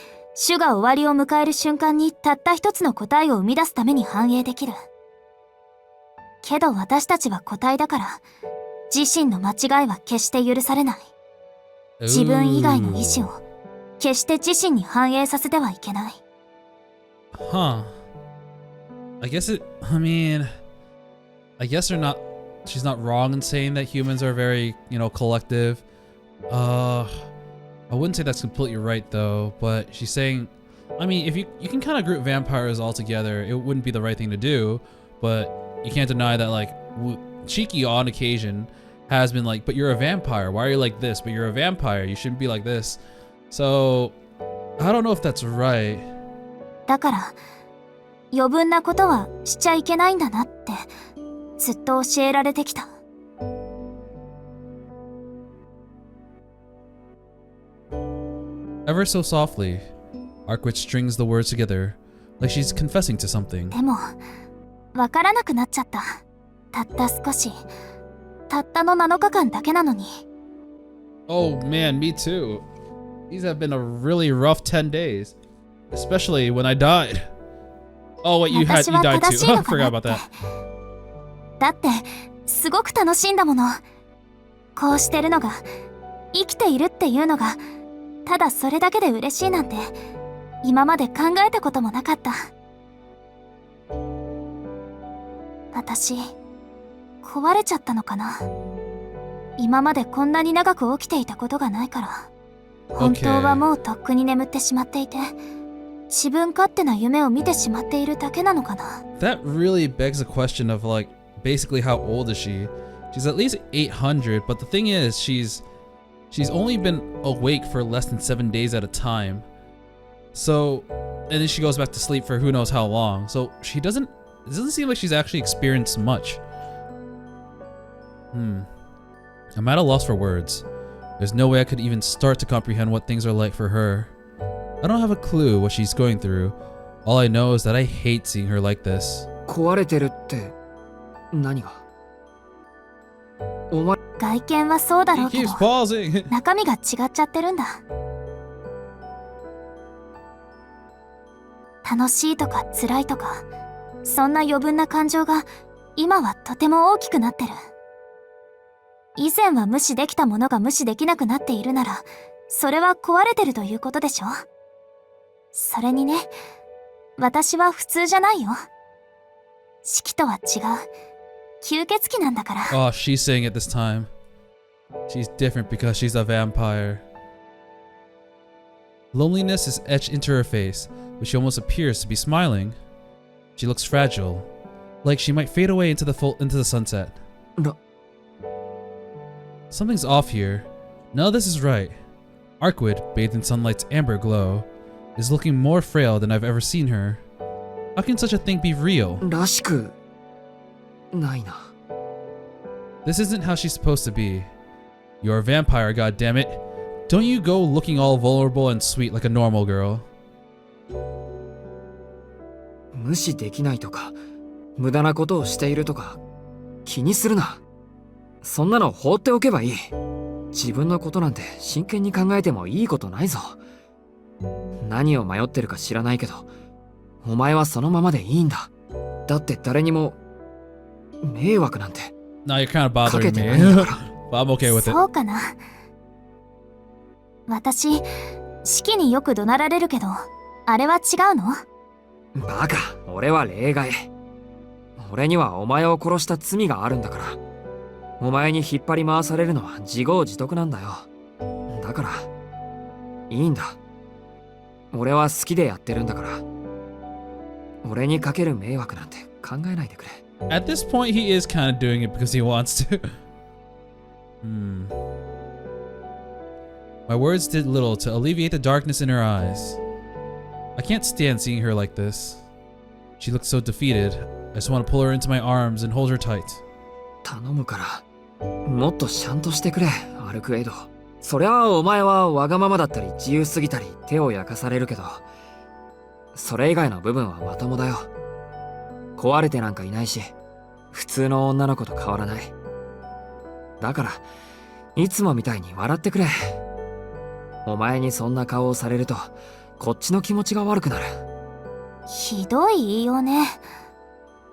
種が終わりを迎える瞬間にたった一つの答えを生み出すために反映できる。けど私たちは個体だから、自身の間違いは決して許されない。自分以外の意志を決して自身に反映させてはいけない。Huh. I guess she's not wrong in saying that humans are very, collective. I wouldn't say that's completely right though, but she's saying, if you can kind of group vampires all together, it wouldn't be the right thing to do, but you can't deny that Shiki on occasion has been like, but you're a vampire, why are you like this? But you're a vampire, you shouldn't be like this. So, I don't know if that's right. だから、余分なことはしちゃいけないんだなって、ずっと教えられてきた。Ever so softly, Arkwitch strings the words together, like she's confessing to something. でも、わからなくなっちゃった。たった少し。たったの7日間だけなのに。Oh man, me too. These have been a really rough 10 days. Especially when I died. Oh wait, you died too. I forgot about that. だって、すごく楽しいんだもの。こうしてるのが、生きているっていうのが、ただそれだけで嬉しいなんて、今まで考えたこともなかった。私、壊れちゃったのかな。今までこんなに長く起きていたことがないから。本当はもうとっくに眠ってしまっていて、自分勝手な夢を見てしまっているだけなのかな。That really begs the question of basically how old is she? She's at least 800, but the thing is, she's only been awake for less than 7 days at a time. So, and then she goes back to sleep for who knows how long. So it doesn't seem like she's actually experienced much. I'm at a loss for words. There's no way I could even start to comprehend what things are like for her. I don't have a clue what she's going through. All I know is that I hate seeing her like this. 壊れてるって何が？お前、外見はそうだろ He うけど、 keeps pausing. 中身が違っちゃってるんだ。楽しいとか辛いとか、そんな余分な感情が今はとても大きくなってる。以前は無視できたものが無視できなくなっているなら、それは壊れてるということでしょ。それにね、私は普通じゃないよ。式とは違う。吸血鬼なんだから。Oh, she's saying it this time. She's different because she's a vampire. Loneliness is etched into her face, but she almost appears to be smiling. She looks fragile, like she might fade away into the sunset. Something's off here. None of this is right. Arkwid, bathed in sunlight's amber glow, is looking more frail than I've ever seen her. How can such a thing be real? らしくないな。This isn't how she's supposed to be. You're a vampire, goddammit. Don't you go looking all vulnerable and sweet like a normal girl. 無視できないとか、無駄なことをしているとか、気にするな。そんなの放っておけばいい。自分のことなんて真剣に考えてもいいことないぞ。何を迷ってるか知らないけど、お前はそのままでいいんだ。だって誰にも迷惑なんて No, you're kind of かけ bothering て me. ないんだから。But I'm okay with it. そうかな。私、シキによく怒鳴られるけど、あれは違うの？バカ、俺は例外。俺にはお前を殺した罪があるんだから。お前に引っ張り回されるのは自業自得なんだよ。だからいいんだ。俺は好きでやってるんだから。俺にかける迷惑なんて考えないでくれ。At this point, he is kind of doing it because he wants to. My words did little to alleviate the darkness in her eyes. I can't stand seeing her like this. She looks so defeated. I just want to pull her into my arms and hold her tight. 頼むから、もっとシャンとしてくれ、アルクエイド。そりゃあお前はわがままだったり自由すぎたり手を焼かされるけど、それ以外の部分はまともだよ。壊れてなんかいないし、普通の女の子と変わらない。だからいつもみたいに笑ってくれ。お前にそんな顔をされるとこっちの気持ちが悪くなる。ひどい言いようね。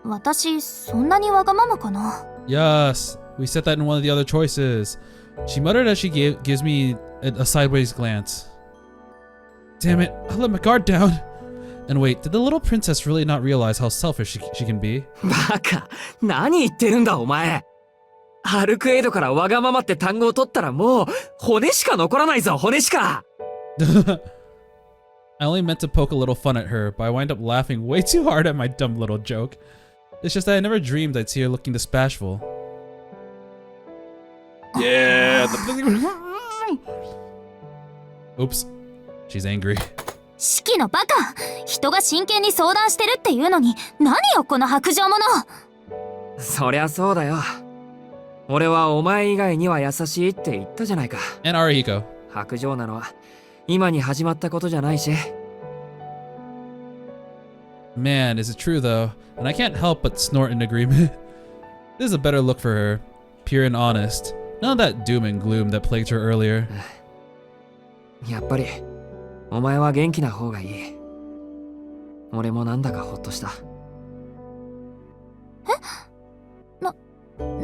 私、そんなにわがままかな？ Yes, we said that in one of the other choices. She muttered as she gives me a sideways glance. Damn it, I let my guard down. And wait, did the little princess really not realize how selfish she can be? バカ、何言ってるんだお前。アルクエイドからわがままって単語を取ったらもう骨しか残らないぞ、骨しか。I only meant to poke a little fun at her, but I wind up laughing way too hard at my dumb little joke. It's just that I never dreamed I'd see her looking this bashful. Yeah! Oops. She's angry. シキのバカ！人が真剣に相談してるっていうのに、何よこの白状者！そりゃそうだよ。俺はお前以外には優しいって言ったじゃないか。And Arihiko. 白状なのは今に始まったことじゃないし。Man, is it true though? And I can't help but snort in agreement. This is a better look for her. Pure and honest. None of that doom and gloom that plagued her earlier. やっぱりお前は元気な方がいい。俺もなんだかほっとした。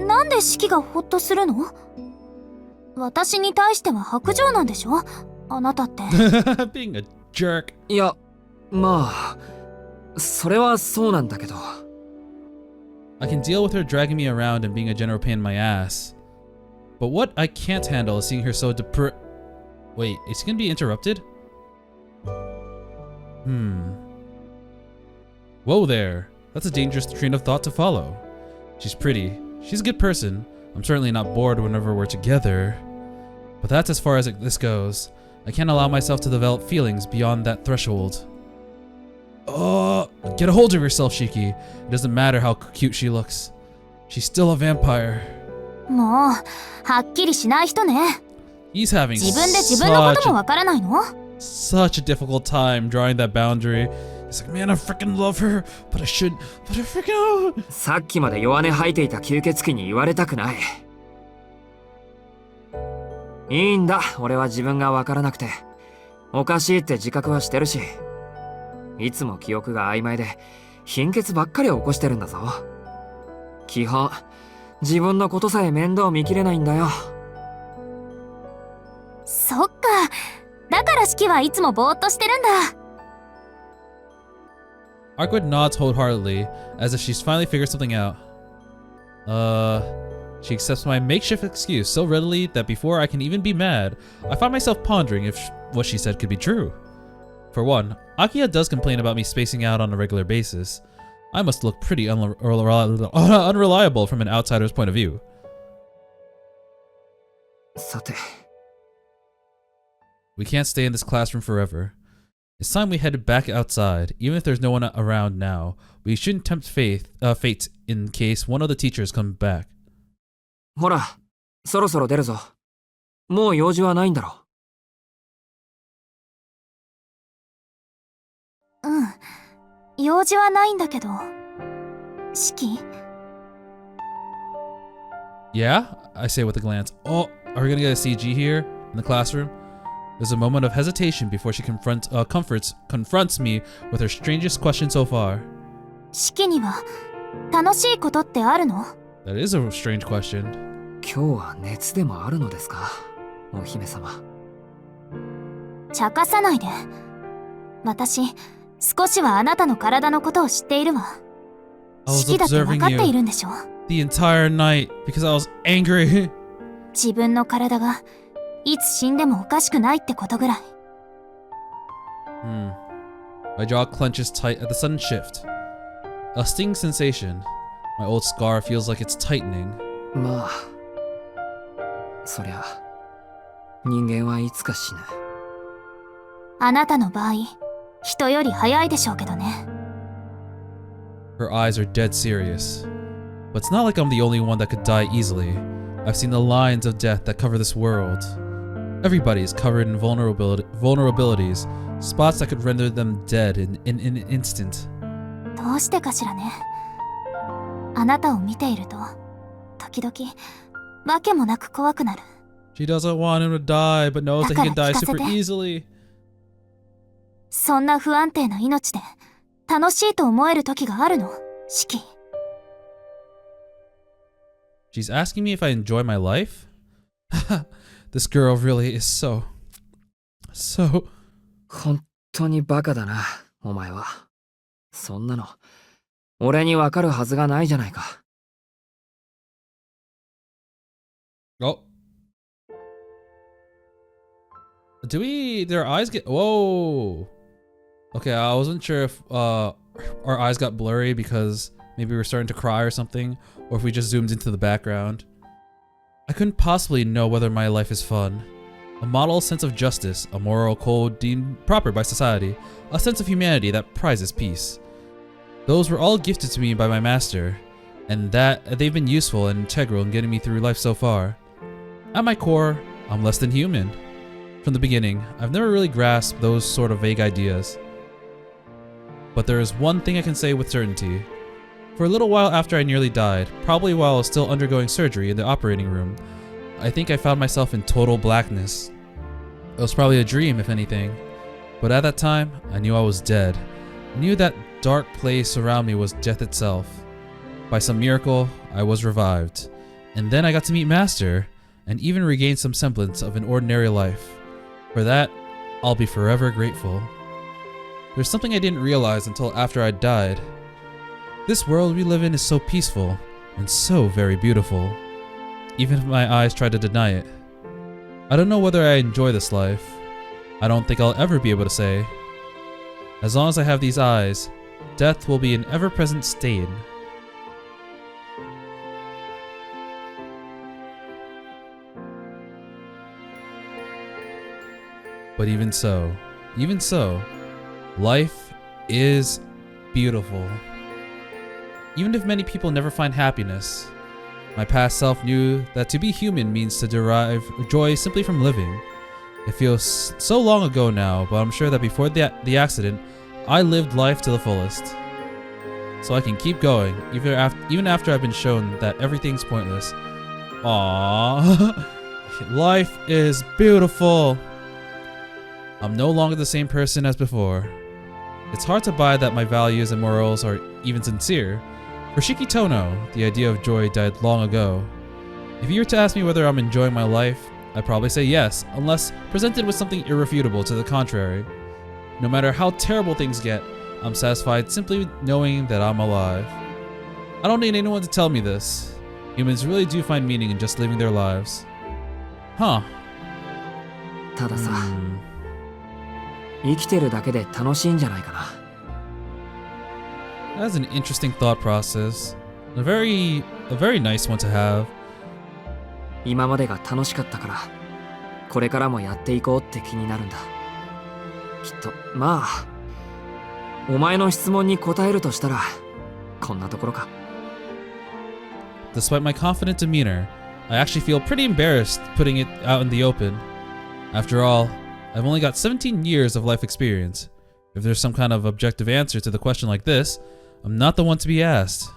なんでシキがホッとするの？私に対しては白状なんでしょ？あなたって。Being a jerk. いや、まあ、それはそうなんだけど。I can deal with her dragging me around and being a general pain in my ass. But what I can't handle is seeing her so Wait, is she gonna be interrupted? Whoa there. That's a dangerous train of thought to follow. She's pretty. She's a good person. I'm certainly not bored whenever we're together. But that's as far as this goes. I can't allow myself to develop feelings beyond that threshold. Oh, get a hold of yourself, Shiki. It doesn't matter how cute she looks. She's still a vampire. もう、はっきりしない人ね。 He's having 自分で自分のこともわからないの？ such a difficult time drawing that boundary. He's like, man, I freaking love her, but I freaking... さっきまで弱音吐いていた吸血鬼に言われたくない。いいんだ、俺は自分がわからなくて。おかしいって自覚はしてるし。いつも記憶が曖昧で貧血ばっかり起こしてるんだぞ。基本自分のことさえ面倒見きれないんだよ。そっか。だからシキはいつもぼーっとしてるんだ。Arkwood nods wholeheartedly, as if she's finally figured something out. She accepts my makeshift excuse so readily that before I can even be mad, I find myself pondering if what she said could be true. For one, Akiya does complain about me spacing out on a regular basis. I must look pretty unreliable from an outsider's point of view. さて。 We can't stay in this classroom forever. It's time we headed back outside. Even if there's no one around now, we shouldn't tempt fate in case one of the teachers comes back. ほら、そろそろ出るぞ。もう用事はないんだろ。うん。用事はないんだけど。シキ？ Yeah? I say with a glance. Oh, are we gonna get a CG here in the classroom? There's a moment of hesitation before she confronts me with her strangest question so far. 四季には楽しいことってあるの？ That is a strange question. 今日は熱でもあるのですか、お姫様。茶化さないで。私、少しはあなたの体のことを知っているわ。 I 四 was 季だって分 observing かってい you るんでしょ？ the entire night because I was angry. 自分の体がいつ死んでもおかしくないってことぐらい。My jaw clenches tight at the sudden shift. A sting sensation. My old scar feels like it's tightening. まあ、そりゃ人間はいつか死ぬ。あなたの場合、人より早いでしょうけどね。Her eyes are dead serious. But it's not like I'm the only one that could die easily. I've seen the lines of death that cover this world. Everybody is covered in vulnerabilities, spots that could render them dead in an instant. どうしてかしらね。あなたを見ていると、時々、わけもなく怖くなる。She doesn't want him to die, but knows that he can die super easily. そんな不安定な命で、楽しいと思える時があるの、四季。She's asking me if I enjoy my life? This girl really is so... 本当にバカだな、お前は。そんなの、俺にわかるはずがないじゃないか。Oh. Did their eyes get, whoa. Okay, I wasn't sure if our eyes got blurry because maybe we were starting to cry or something, or if we just zoomed into the background. I couldn't possibly know whether my life is fun. A model sense of justice, a moral code deemed proper by society, a sense of humanity that prizes peace. Those were all gifted to me by my master, and that they've been useful and integral in getting me through life so far. At my core, I'm less than human. From the beginning, I've never really grasped those sort of vague ideas. But there is one thing I can say with certainty. For a little while after I nearly died, probably while I was still undergoing surgery in the operating room, I think I found myself in total blackness. It was probably a dream, if anything. But at that time, I knew I was dead. I knew that dark place around me was death itself. By some miracle, I was revived. And then I got to meet Master, and even regain some semblance of an ordinary life. For that, I'll be forever grateful. There's something I didn't realize until after I died. This world we live in is so peaceful, and so very beautiful. Even if my eyes try to deny it. I don't know whether I enjoy this life. I don't think I'll ever be able to say. As long as I have these eyes, death will be an ever-present stain. But even so, life is beautiful. Even if many people never find happiness, my past self knew that to be human means to derive joy simply from living. It feels so long ago now, but I'm sure that before the accident, I lived life to the fullest. So I can keep going, even after I've been shown that everything's pointless. Aww. Life is beautiful. I'm no longer the same person as before. It's hard to buy that my values and morals are even sincere. For Shiki Tohno, the idea of joy died long ago. If you were to ask me whether I'm enjoying my life, I'd probably say yes, unless presented with something irrefutable to the contrary. No matter how terrible things get, I'm satisfied simply knowing that I'm alive. I don't need anyone to tell me this. Humans really do find meaning in just living their lives. Huh. たださ、生きてるだけで楽しいんじゃないかな。That's an interesting thought process. A very nice one to have. 今までが楽しかったから、これからもやっていこうって気になるんだ。きっと、まあ、お前の質問に答えるとしたら、こんなところか。Despite my confident demeanor, I actually feel pretty embarrassed putting it out in the open. After all, I've only got 17 years of life experience. If there's some kind of objective answer to the question like this, I'm not the one to be asked.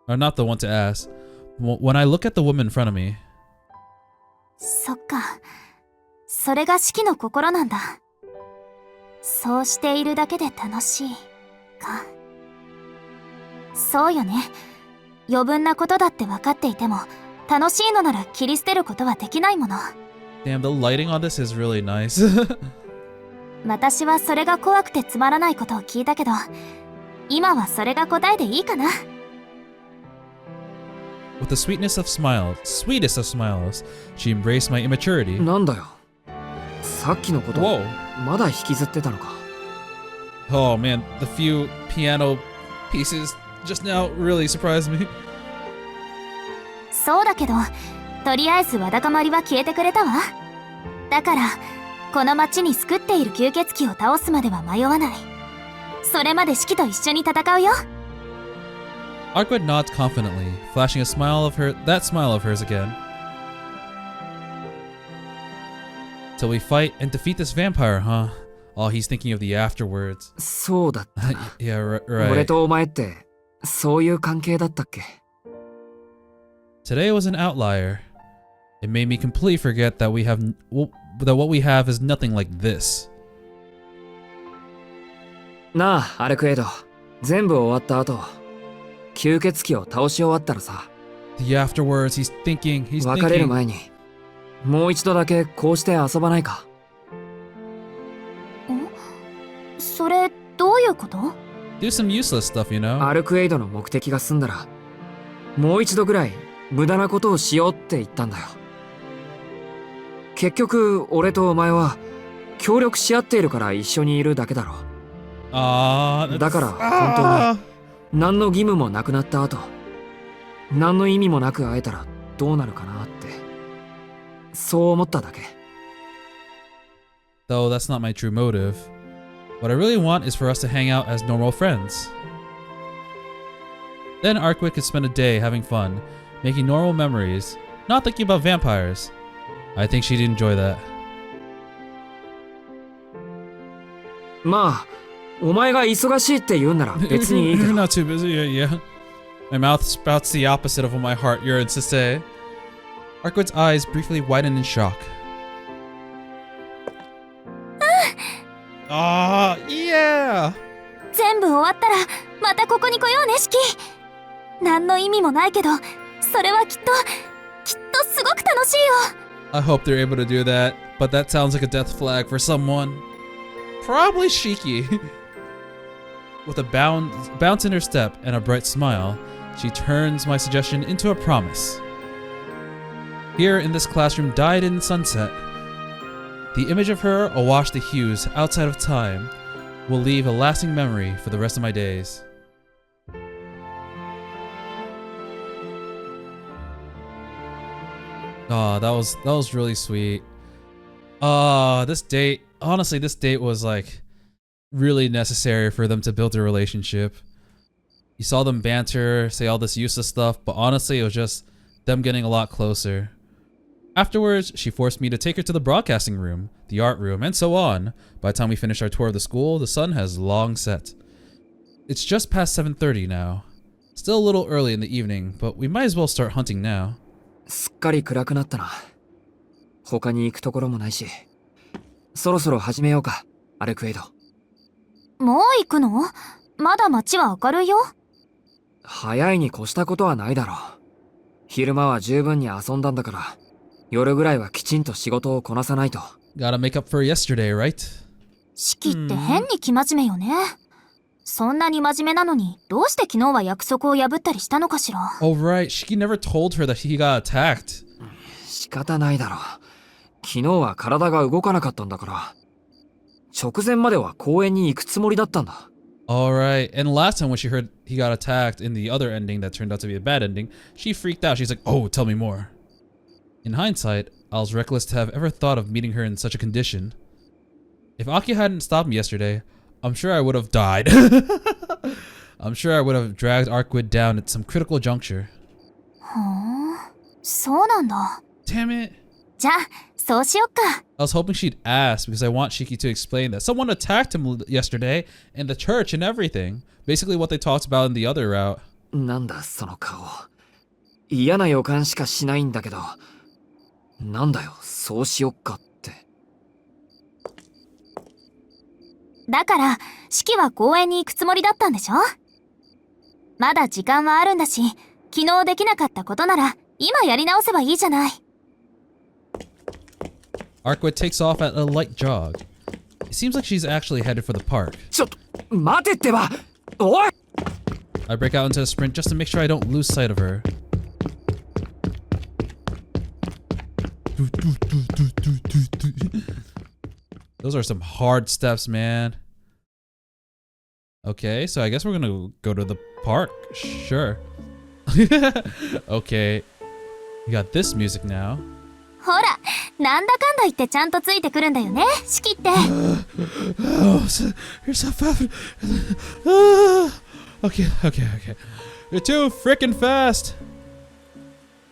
Or not the one to ask. When I look at the woman in front of me. そっか。それが四季の心なんだ。そうしているだけで楽しいか。そうよね。余分なことだって分かっていても、楽しいのなら切り捨てることはできないもの。Damn, the lighting on this is really nice. 私はそれが怖くてつまらないことを聞いたけど、今はそれが答えでいいかな。With the sweetest of smiles, she embraced my immaturity. なんだよ。さっきのこと Whoa. まだ引きずってたのか。 Oh man, the few piano pieces just now really surprised me. そうだけど、とりあえずわだかまりは消えてくれたわ。だからこの町に救っている吸血鬼を倒すまでは迷わない。それまで四季と一緒に戦うよ。Arkwood nods confidently, flashing that smile of hers again. Till we fight and defeat this vampire, huh? Oh, he's thinking of the afterwards. そうだったな。 Yeah, 俺 right. とお前ってそういう関係だったっけ。 Today was an outlier. It made me completely forget that what we have is nothing like this. なあ、アルクエイド。全部終わった後、吸血鬼を倒し終わったらさ、 The afterwards, he's thinking. 別れる前にもう一度だけこうして遊ばないか。それどういうこと？ Do some useless stuff, you know? アルクエイドの目的が済んだら、もう一度ぐらい無駄なことをしようって言ったんだよ。結局俺とお前は協力し合っているから一緒にいるだけだろ。だから本当に何の義務もなくなった後、何の意味もなく会えたらどうなるかなって、そう思っただけ。 Though that's not my true motive. What I really want is for us to hang out as normal friends. Then Arkwood could spend a day having fun, making normal memories, not thinking about vampires. I think she'd enjoy that. まあ、お前が忙しいって言うんなら別にいいけ You're ど。 not too busy, yeah. My mouth spouts the opposite of what my heart yearns to say. Arkwood's eyes briefly widened in shock. Ah, yeah! 全部終わったらまたここに来ようね、四季。何の意味もないけど、それはきっとすごく楽しいよ。 I hope they're able to do that, but that sounds like a death flag for someone. Probably Shiki. With a bounce in her step and a bright smile, she turns my suggestion into a promise. Here in this classroom died in sunset. The image of her awash the hues outside of time will leave a lasting memory for the rest of my days. Oh, that was really sweet. This date was like really necessary for them to build a relationship. You saw them banter, say all this useless stuff, but honestly, it was just them getting a lot closer. Afterwards, she forced me to take her to the broadcasting room, the art room, and so on. By the time we finished our tour of the school, the sun has long set. It's just past 7:30 now. Still a little early in the evening, but we might as well start hunting now. すっかり暗くなったな。他に行くところもないし、そろそろ始めようか、アルクエイド。もう行くの？まだ街は明るいよ。早いに越したことはないだろう。昼間は十分に遊んだんだから、夜ぐらいはきちんと仕事をこなさないと。Gotta make up for yesterday, right? 四季って変に生真面目よね。そんなに真面目なのに、どうして昨日は約束を破ったりしたのかしら。Oh right, Shiki never told her that he got attacked. 仕方ないだろう。昨日は体が動かなかったんだから。直前までは公園に行くつもりだったんだ。Alright, and last time when she heard he got attacked in the other ending that turned out to be a bad ending, she freaked out. She's like, oh, tell me more. In hindsight, I was reckless to have ever thought of meeting her in such a condition. If Aki hadn't stopped me yesterday, I'm sure I would have died. I'm sure I would have dragged Arkwood down at some critical juncture. そうなんだ。 Damn it. じゃあ、そうしよっか。 I was hoping she'd ask because I want Shiki to explain that someone attacked him yesterday in the church and everything. Basically what they talked about in the other route. なんだその顔。嫌な予感しかしないんだけど。なんだよ、そうしよっかって。だから、シキは公園に行くつもりだったんでしょ？まだ時間はあるんだし、昨日できなかったことなら、今やり直せばいいじゃない。Arkwit takes off at a light jog. It seems like she's actually headed for the park. ちょっと待てってば。おい。 I break out into a sprint just to make sure I don't lose sight of her. Those are some hard steps, man. Okay, so I guess we're gonna go to the park. Sure. Okay. We got this music now. ほら、なんだかんだ言ってちゃんとついてくるんだよね、シキって。Oh, you're so fast. Okay. You're too freaking fast.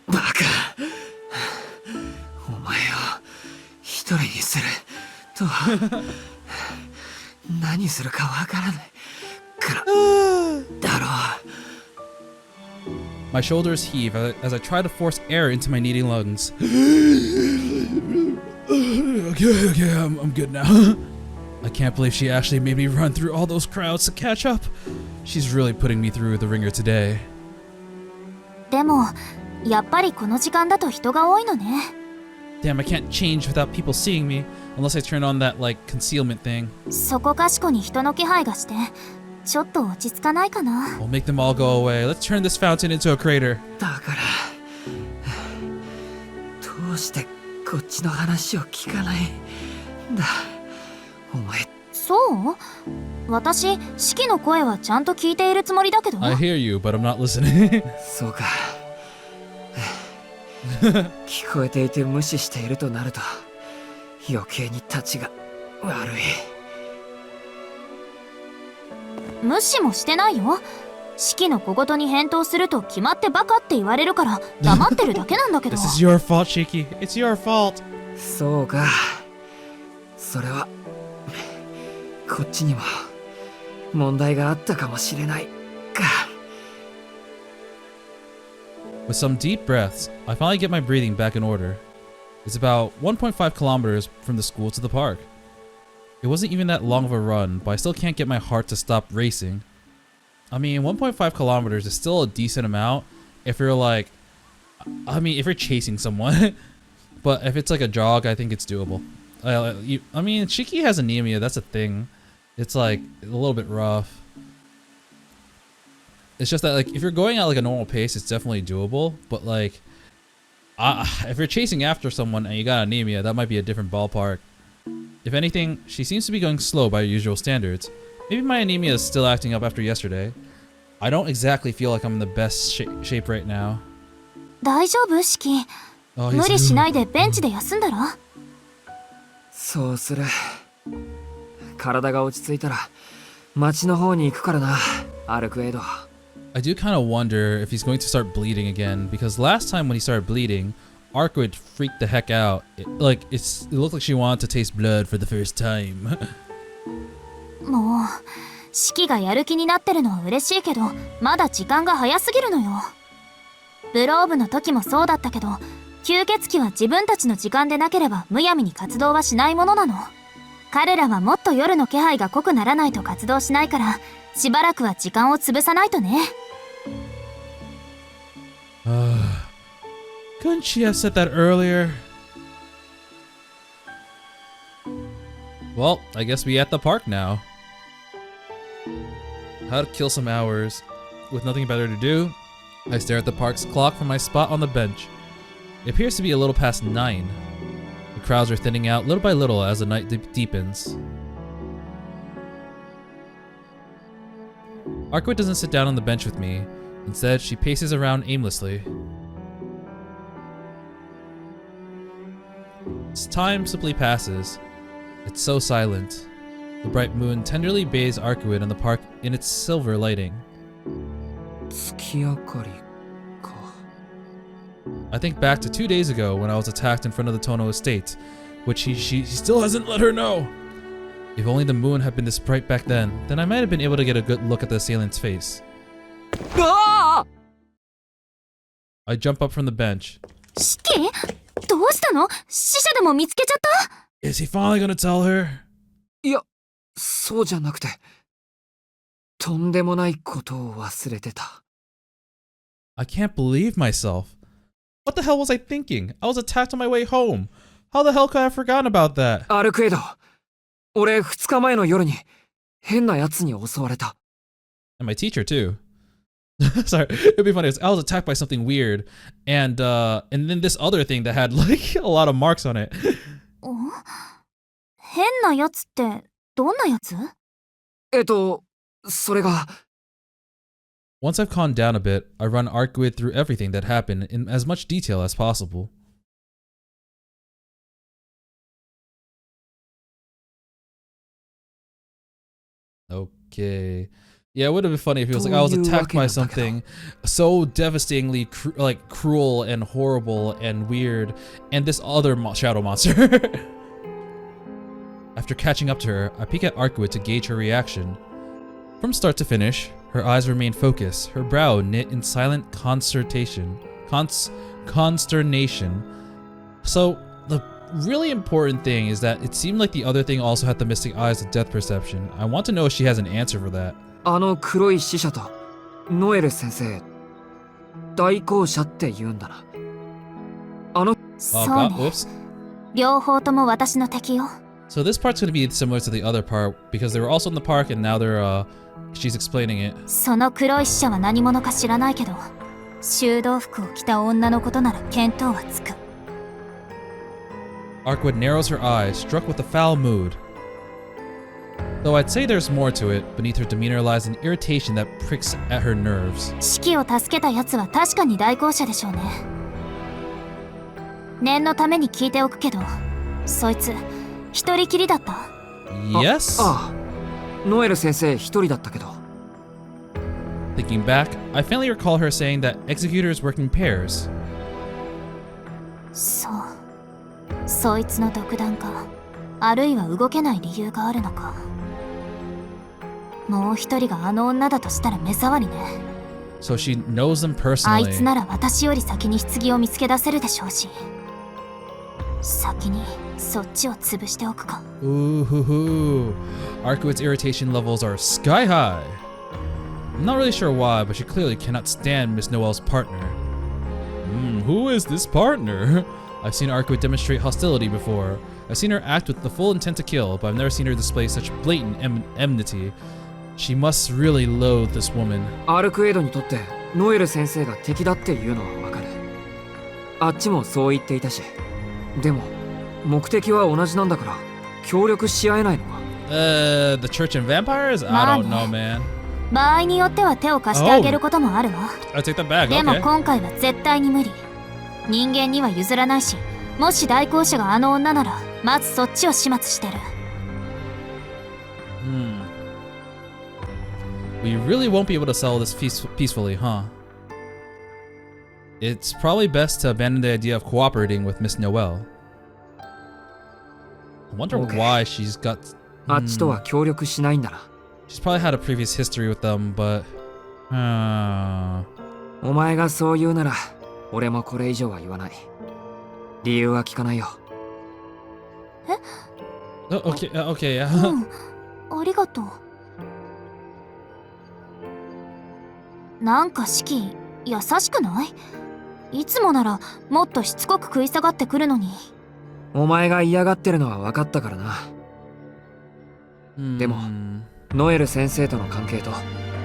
バカ。お前を一人にすると何するかわからないからだろう。 My shoulders heave as I try to force air into my needy lungs. Okay, I'm good now. I can't believe she actually made me run through all those crowds to catch up. She's really putting me through the ringer today. でも、やっぱりこの時間だと人が多いのね。Damn, I can't change without people seeing me, unless I turn on that, like, concealment thing. そこかしこに人の気配がして、ちょっと落ち着かないかな。We'll make them all go away. Let's turn this fountain into a crater. だからどうしてこっちの話を聞かないんだお前。そう？私、シキの声はちゃんと聞いているつもりだけど。I hear you, but I'm not listening. そうか。聞こえていて無視しているとなると余計に立ちが悪い。無視もしてないよ。シキの小言に返答すると決まってバカって言われるから黙ってるだけなんだけど。This is your fault, Shiki. It's your fault. そうか。それはこっちにも問題があったかもしれないか。With some deep breaths, I finally get my breathing back in order. It's about 1.5 kilometers from the school to the park. It wasn't even that long of a run, but I still can't get my heart to stop racing. I mean, 1.5 kilometers is still a decent amount if you're like, if you're chasing someone. But if it's like a jog, I think it's doable. I mean, Shiki has anemia, that's a thing. It's like a little bit rough. It's just that, like, if you're going at like a normal pace, it's definitely doable. But like, if you're chasing after someone and you got anemia, that might be a different ballpark. If anything, she seems to be going slow by usual standards. Maybe my anemia is still acting up after yesterday. I don't exactly feel like I'm in the best shape right now. 大丈夫、シキ。無理しないでベンチで休んだら？そうする。体が落ち着いたら町の方に行くからな、アルクエイド。I do kind of wonder if he's going to start bleeding again, because last time when he started bleeding, Arkwit freaked the heck out. It looked like she wanted to taste blood for the first time. もう、シキがやる気になってるのは嬉しいけど、まだ時間が早すぎるのよ。ブローブの時もそうだったけど、吸血鬼は自分たちの時間でなければむやみに活動はしないものなの。彼らはもっと夜の気配が濃くならないと活動しないから、しばらくは時間を潰さないとね。Couldn't she have said that earlier? Well, I guess we at the park now. How to kill some hours. With nothing better to do, I stare at the park's clock from my spot on the bench. It appears to be a little past 9. The crowds are thinning out little by little as the night deepens. Arkwit doesn't sit down on the bench with me. Instead, she paces around aimlessly. As time simply passes, it's so silent. The bright moon tenderly bathes Arkwit in the park in its silver lighting. 月明かりか。 I think back to 2 days ago when I was attacked in front of the Tohno estate, which she still hasn't let her know. If only the moon had been this bright back then I might have been able to get a good look at the assailant's face. I jump up from the bench. シキ？どうしたの？死者でも見つけちゃった？ Is he finally gonna tell her? いや、そうじゃなくて、とんでもないことを忘れてた。I can't believe myself. What the hell was I thinking? I was attacked on my way home. How the hell could I have forgotten about that? アルクエド、俺2日前の夜に変なやつに襲われた。And my teacher too. Sorry, it'd be funny. I was attacked by something weird, and then this other thing that had like a lot of marks on it. 変なやつってどんなやつ？それが。Once I've calmed down a bit, I run Arcgrid through everything that happened in as much detail as possible. Okay. Yeah, it would have been funny if he was like, I was attacked by something so devastatingly cruel and horrible and weird, and this other shadow monster. After catching up to her, I peek at Arcgrid to gauge her reaction. From start to finish, her eyes remain focused, her brow knit in silent consternation. So, the really important thing is that it seemed like the other thing also had the mystic eyes of death perception. I want to know if she has an answer for that. あの黒い死者とノエル先生、代行者って言うんだな。そうね。両方とも私の敵よ。So this part's going to be similar to the other part because they were also in the park and now she's explaining it. その黒い死者は何者か知らないけど、修道服を着た女のことなら見当はつく。Arcgrid narrows her eyes, struck with a foul mood. Though I'd say there's more to it, beneath her demeanor lies an irritation that pricks at her nerves. シキを助けた奴は確かに代行者でしょうね。念のために聞いておくけど、そいつ一人きりだった？ Yes? ああ、ノエル先生一人だったけど。Thinking back, I faintly recall her saying that executors work in pairs. そう。そいつの独断か、あるいは動けない理由があるのか。もう一人があの女だとしたら目障りね。So she knows them あい personally. つなら私より先に棺を見つけ出せるでしょうし、先にそっちを潰しておくか。Ooh, Arcgrid's irritation levels are sky high. I'm not really sure why, but she clearly cannot stand Miss Noel's partner. Who is this partner? I've seen Arcgrid demonstrate hostility before. I've seen her act with the full intent to kill, but I've never seen her display such blatant enmity. She must really loathe this woman. アルクエドにとってノエル先生が敵だっていうのはわかる。あっちもそう言っていたし。でも目的は同じなんだから協力し合えないのか。The Church and Vampires? I don't know, man. 場合によっては手を貸してあげることもあるわ。I take that back. でも Okay. 今回は絶対に無理。人間には譲らないし、もし代行者があの女ならまずそっちを始末してる。We really won't be able to settle this peacefully, huh? It's probably best to abandon the idea of cooperating with Miss Noel. I wonder Okay. why she's got... あっちとは協力しないんだな。She's probably had a previous history with them, but... お前がそう言うなら俺もこれ以上は言わない。理由は聞かないよ。Okay, okay, ありがとう。なんかシキ、優しくない？いつもならもっとしつこく食い下がってくるのに。お前が嫌がってるのは分かったからな。でもノエル先生との関係と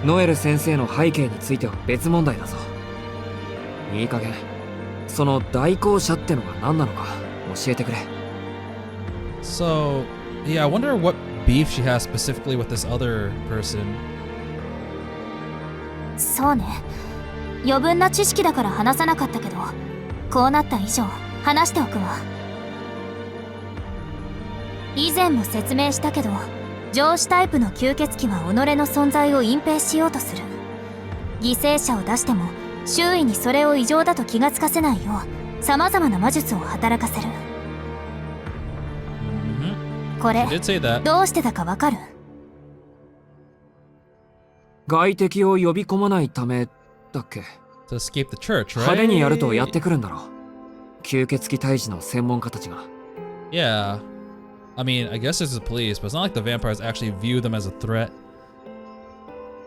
ノエル先生の背景については別問題だぞ。いい加減その代行者ってのが何なのか教えてくれ。 So, yeah, I wonder what beef she has specifically with this other person. そうね。余分な知識だから話さなかったけど、こうなった以上話しておくわ。以前も説明したけど、上司タイプの吸血鬼は己の存在を隠蔽しようとする。犠牲者を出しても周囲にそれを異常だと気がつかせないよう様々な魔術を働かせる。これ She did say that. どうしてだかわかる？外敵を呼び込まないためだっけ。 To escape the church, right? 派手にやるとやってくるんだろう。吸血鬼退治の専門家たちが。 Yeah. I mean, I guess there's the police, but it's not like the vampires actually view them as a threat.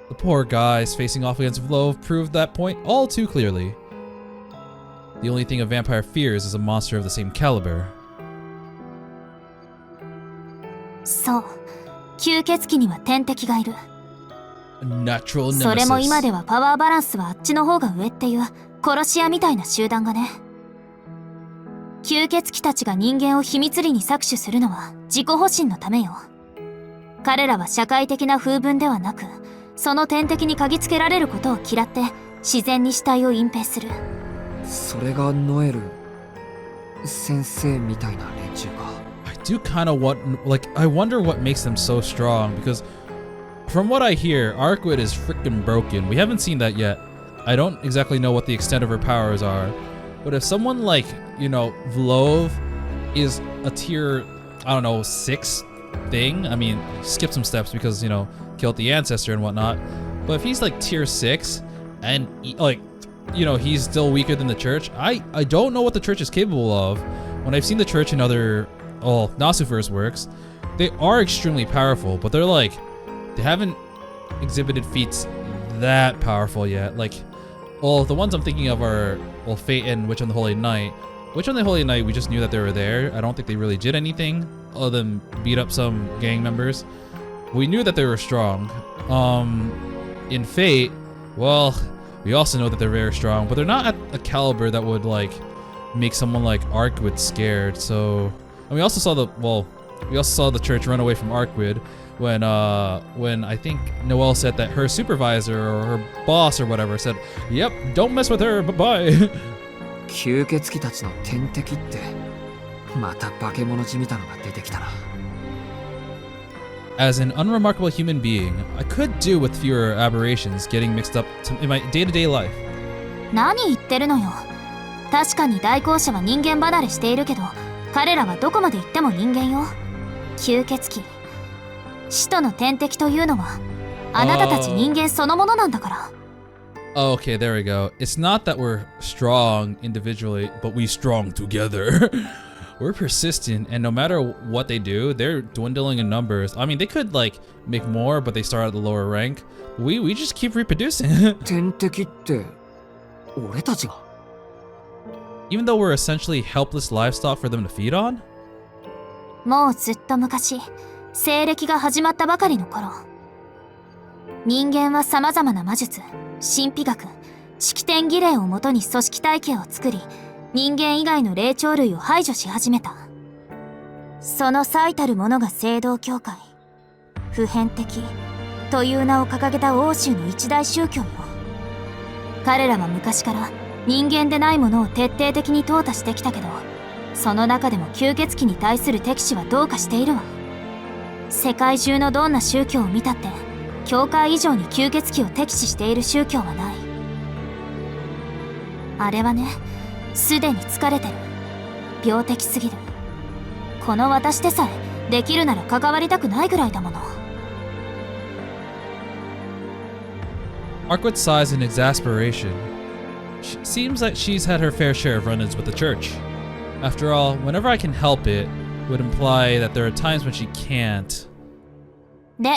The poor guys facing off against Vlove proved that point all too clearly. The only thing a vampire fears is a monster of the same caliber. そう、吸血鬼には天敵がいる。 Natural nemesis. それも今ではパワーバランスはあっちの方が上っていう殺し屋みたいな集団がね。吸血鬼たちが人間を秘密裏に搾取するのは自己保身のためよ。彼らは社会的な風文ではなく、その天敵に嗅ぎつけられることを嫌って自然に死体を隠蔽する。それがノエル先生みたいな連中か。I do kind of I wonder what makes them so strong, because from what I hear, Arcwood is freaking broken. We haven't seen that yet. I don't exactly know what the extent of her powers are, but if someone like, you know, Vlove is a tier, I don't know, 6 thing, I mean, skip some steps because, you know, killed the ancestor and whatnot, but if he's like tier 6 and like, you know, he's still weaker than the church, I don't know what the church is capable of. When I've seen the church in other Nasuverse works, they are extremely powerful, but they're like, they haven't exhibited feats that powerful yet. Like, well, the ones I'm thinking of are, well, Fate and Witch on the Holy Night. Witch on the Holy Night, we just knew that they were there. I don't think they really did anything other than beat up some gang members. We knew that they were strong. In Fate, well, we also know that they're very strong, but they're not at a caliber that would like make someone like Arcwood scared. So, and we also saw the church run away from Arcwood when I think Noel said that her supervisor or her boss or whatever said, "Yep, don't mess with her. Bye-bye." 吸血鬼たちの天敵ってまた化け物じみたのが出てきたな。As an unremarkable human being, I could do with fewer aberrations getting mixed up in my day-to-day life. 何言ってるのよ。確かに代行者は人間離れしているけど、彼らはどこまで行っても人間よ。吸血鬼、使徒の天敵というのはあなたたち人間そのものなんだから。Oh, okay, there we go. It's not that we're strong individually, but we strong together. We're persistent, and no matter what they do, they're dwindling in numbers. I mean, they could like make more, but they start at the lower rank. We just keep reproducing. 天敵って俺たちが Even though we're essentially helpless livestock for them to feed on? もうずっと昔、西暦が始まったばかりの頃、人間は様々な魔術、神秘学、式典儀礼をもとに組織体系を作り、人間以外の霊長類を排除し始めた。その最たるものが聖堂教会、普遍的という名を掲げた欧州の一大宗教よ。彼らは昔から人間でないものを徹底的に淘汰してきたけど、その中でも吸血鬼に対する敵視はどうかしているわ。世界中のどんな宗教を見たって、教会以上に吸血鬼を敵視している宗教はない。あれはね、すでに疲れてる。病的すぎる。この私でさえできるなら関わりたくないぐらいだもの。Arcwood sighs in exasperation. Seems like she's had her fair share of run-ins with the church. After all, whenever I can help it, would imply that there are times when she can't. で、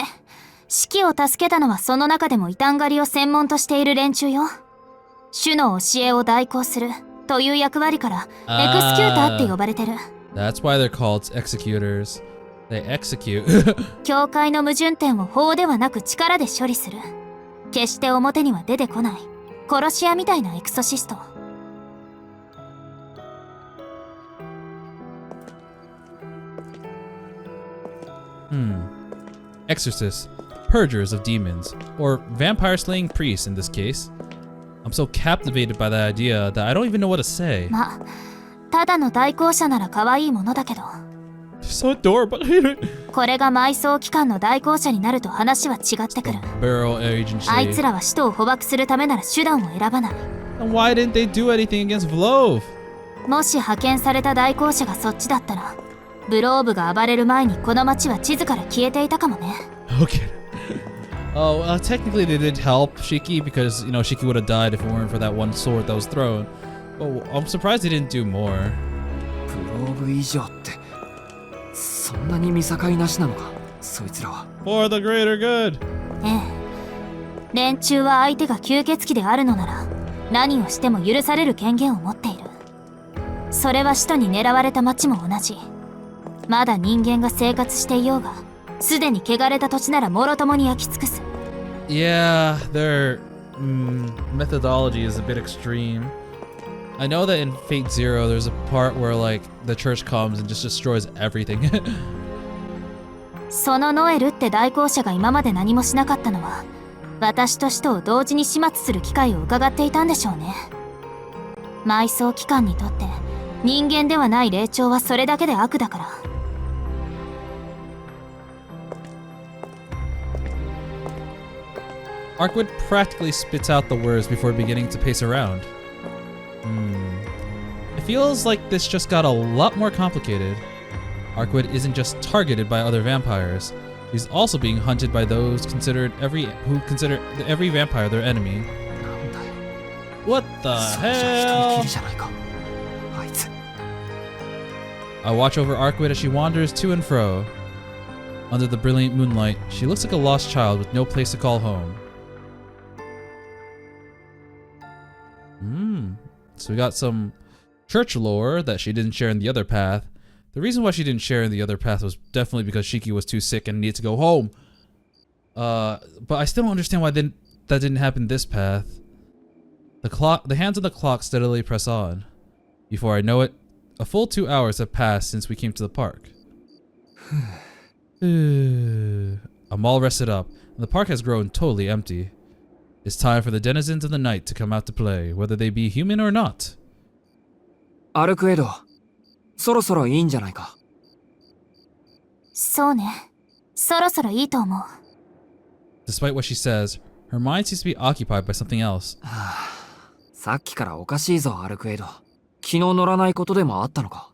シキを助けたのはその中でも異端狩りを専門としている連中よ。主の教えを代行するという役割からエクスキューターって呼ばれてる。That's why they're called executors. They execute. 教会の矛盾点を法ではなく力で処理する。決して表には出てこない殺し屋みたいなエクソシスト。Exorcists, purgers of demons, or vampire-slaying priests in this case. I'm so captivated by the idea that I don't even know what to say. まあ、ただの代行者なら可愛いものだけど。So adorable. これが埋葬機関の代行者になると話は違ってくる。Barrel agency. あいつらは使徒を捕獲するためなら手段を選ばない。And why didn't they do anything against Vlove? もし派遣された代行者がそっちだったら、ブローブが暴れる前にこの町は地図から消えていたかもね。Okay. Oh, technically they did help Shiki because, you know, Shiki would have died if it weren't for that one sword that was thrown. But I'm surprised they didn't do more. ブローブ以上ってそんなに見境なしなのか、そいつらは。 For the greater good. ええ、連中は相手が吸血鬼であるのなら何をしても許される権限を持っている。それは使徒に狙われた町も同じ。まだ人間が生活していようが、すでに汚れた土地ならもろともに焼き尽くす。 Yeah, their methodology is a bit extreme. I know that in Fate Zero, there's a part where like the church comes and just destroys everything. そのノエルって代行者が今まで何もしなかったのは、私と使徒を同時に始末する機会を伺っていたんでしょうね。埋葬機関にとって人間ではない霊長はそれだけで悪だから。Arkwood practically spits out the words before beginning to pace around. It feels like this just got a lot more complicated. Arkwood isn't just targeted by other vampires. He's also being hunted by those who consider every vampire their enemy. なんだよ、 What the それじゃ hell? 一人きりじゃないか、あいつ。 I watch over Arkwood as she wanders to and fro. Under the brilliant moonlight, she looks like a lost child with no place to call home. So we got some church lore that she didn't share in the other path. The reason why she didn't share in the other path was definitely because Shiki was too sick and needed to go home. But I still don't understand why that didn't happen this path. The hands on the clock steadily press on. Before I know it, a full 2 hours have passed since we came to the park. I'm all rested up, and the park has grown totally empty. It's time for the denizens of the night to come out to play, whether they be human or not. アルクエド、そろそろいいんじゃないか。そうね、そろそろいいと思う。 Despite what she says, her mind seems to be occupied by something else. さっきからおかしいぞ、アルクエド。昨日乗らないことでもあったのか。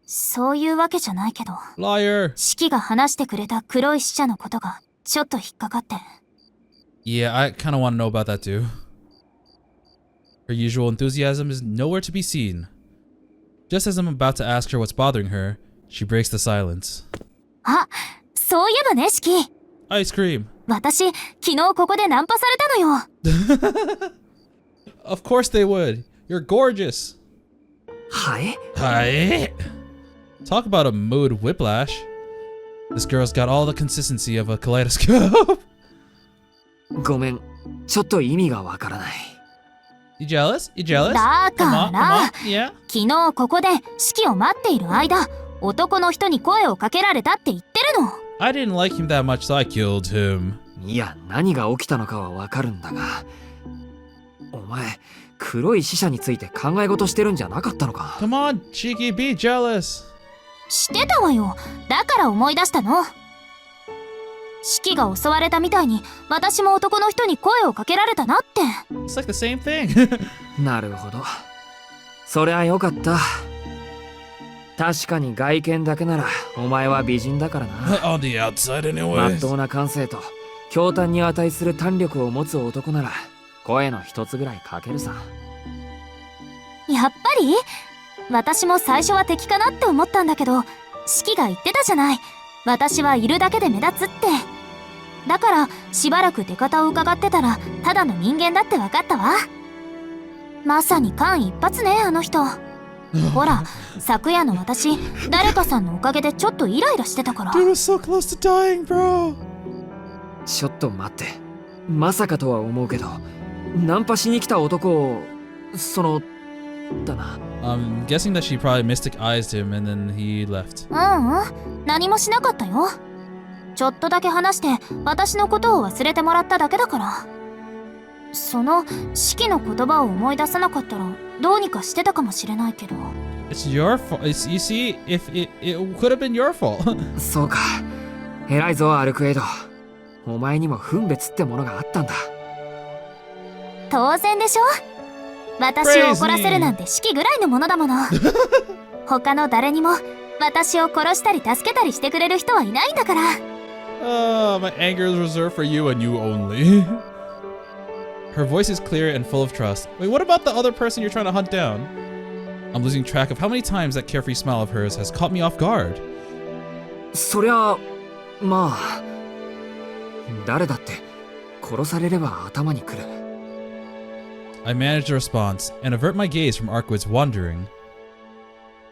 そういうわけじゃないけど、 Liar! シキが話してくれた黒い死者のことがちょっと引っかかって。 Yeah, I kind of want to know about that too. Her usual enthusiasm is nowhere to be seen. Just as I'm about to ask her what's bothering her, she breaks the silence. あ、そういえばね、シキ。 Ice cream! 私、昨日ここでナンパされたのよ。 Of course they would. You're gorgeous. はい。 Hi. Talk about a mood whiplash. This girl's got all the consistency of a kaleidoscope. ごめん、ちょっと意味がわからない。You jealous? You jealous? だ Come か on, come ら、 on. Yeah. 昨日ここで式を待っている間、男の人に声をかけられたって言ってるの。 I didn't like him that much, so I killed him. いや、何が起きたのかはわかるんだが、お前、黒い死者について考え事してるんじゃなかったのか。 Come on, Shiki, be jealous. してたわよ。だから思い出したの。式が襲われたみたいに、私も男の人に声をかけられたなって。 It's like the same thing. なるほど。そりゃよかった。確かに外見だけならお前は美人だからな。On the outside まっ anyways. とうな感性と驚嘆に値する胆力を持つ男なら声の一つぐらいかけるさ。やっぱり私も最初は敵かなって思ったんだけど、式が言ってたじゃない。私はいるだけで目立つって。だからしばらく出方を伺ってたらただの人間だって分かったわ。まさに間一髪ね、あの人。ほら、昨夜の私、誰かさんのおかげでちょっとイライラしてたから。 Dude was so close to dying, bro. ちょっと待って。まさかとは思うけど、ナンパしに来た男を、だな。I'm guessing that she probably mystic-eyed him and then he left. 何もしなかったよ。ちょっとだけ話して私のことを忘れてもらっただけだから。その式の言葉を思い出さなかったらどうにかしてたかもしれないけど。 It's your fault. You see, if it could have been your fault. そうか。偉いぞ、アルクエイド。お前にも分別ってものがあったんだ。当然でしょ。私を怒らせるなんて式ぐらいのものだもの。他の誰にも私を殺したり助けたりしてくれる人はいないんだから。My anger is reserved for you and you only. Her voice is clear and full of trust. Wait, what about the other person you're trying to hunt down? I'm losing track of how many times that carefree smile of hers has caught me off guard. そりゃまあ誰だって殺されれば頭にくる。 I managed a response and avert my gaze from Arkwood's wandering.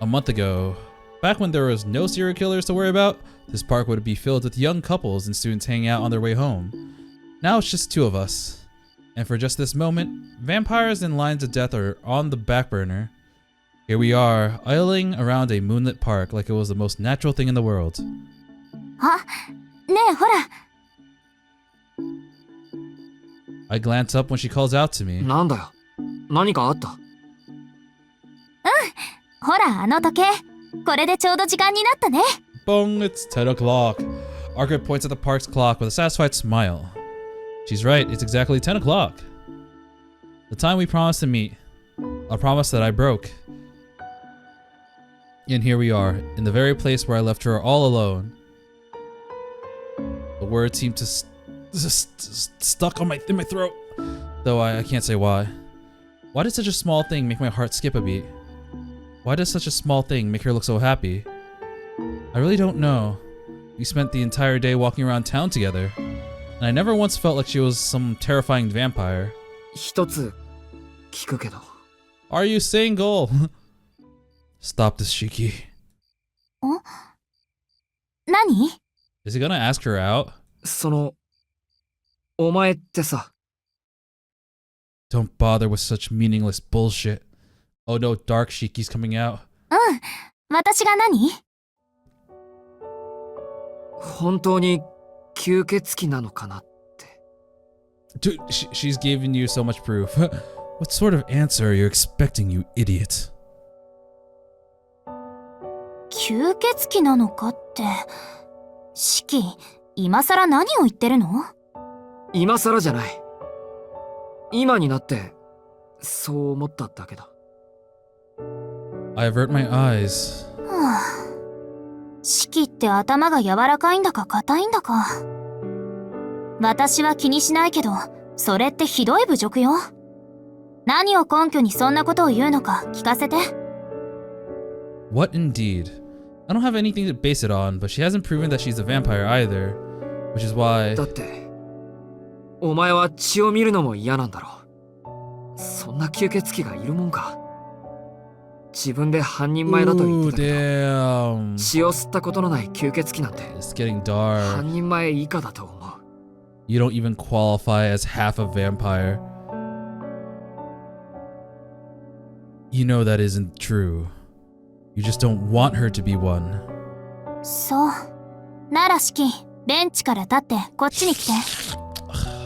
A month ago, back when there was no serial killers to worry about, this park would be filled with young couples and students hanging out on their way home. Now it's just two of us. And for just this moment, vampires and lines of death are on the back burner. Here we are, idling around a moonlit park like it was the most natural thing in the world. あ、ねえほら。 I glance up when she calls out to me. なんだよ、何かあった？ほらあの時計。これでちょうど時間になったね。 Bong, it's 10 o'clock. Arkwood points at the park's clock with a satisfied smile. She's right, it's exactly 10 o'clock. The time we promised to meet. A promise that I broke. And here we are, in the very place where I left her all alone. The words seem to stuck on in my throat, though I can't say why. Why did such a small thing make my heart skip a beat? Why does such a small thing make her look so happy? I really don't know. We spent the entire day walking around town together, and I never once felt like she was some terrifying vampire. 一つ聞くけど。 Are you single? Stop this, Shiki. 何？ Is he gonna ask her out? そのお前ってさ。 Don't bother with such meaningless bullshit. Oh no, dark Shiki's coming out. 私が何？本当に吸血鬼なのかなって。 Dude, she's giving you so much proof. What sort of answer are you expecting, you idiot? 吸血鬼なのかって。シキ、今さら何を言ってるの？今さらじゃない。今になってそう思っただけだ。 I avert my eyes. はあ、シキって頭が柔らかいんだか硬いんだか。私は気にしないけど、それってひどい侮辱よ。何を根拠にそんなことを言うのか聞かせて。 What indeed? I don't have anything to base it on, but she hasn't proven that she's a vampire either, which is why... だってお前は血を見るのも嫌なんだろう。そんな吸血鬼がいるもんか。自分で半人前だと言ってたけど、 damn. 血を吸ったことのない吸血鬼なんて It's getting dark. 半人前以下だと思う。 You don't even qualify as half a vampire. You know that isn't true. You just don't want her to be one. そう。ならシキ、ベンチから立ってこっちに来て。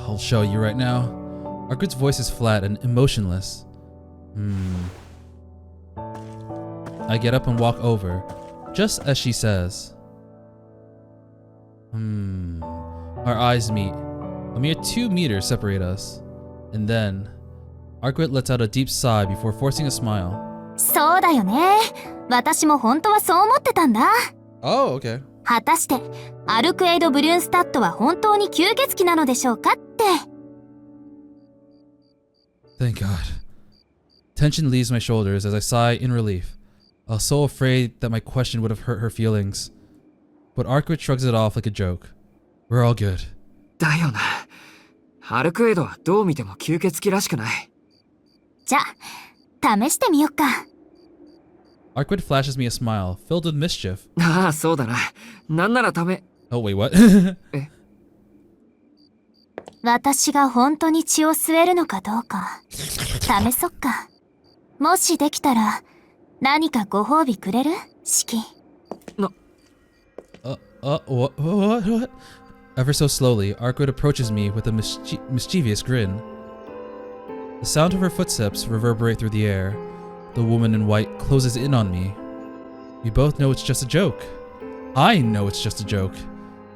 I'll show you right now. Arkwood's voice is flat and emotionless. I get up and walk over, just as she says. Our eyes meet. A mere 2 meters separate us. And then, Arkwood lets out a deep sigh before forcing a smile. そうだよね。私も本当はそう思ってたんだ。 Oh, okay. 果たしてアルクエイド・ブルーンスタッドは本当に吸血鬼なのでしょうかって。 Thank God. Tension leaves my shoulders as I sigh in relief. I was so afraid that my question would have hurt her feelings. But Arkwood shrugs it off like a joke. We're all good. だよな。アルクエイドはどう見ても吸血鬼らしくない。じゃあ試してみよっか。 Arkwood flashes me a smile, filled with mischief. ああ、そうだな。なんならOh, wait, what? 私が本当に血を吸えるのかどうか試そっか。もしできたら何かご褒美くれる？シキ。 What? Ever so slowly, Arkwood approaches me with a mischievous grin. The sound of her footsteps reverberate through the air. The woman in white closes in on me. We both know it's just a joke. I know it's just a joke.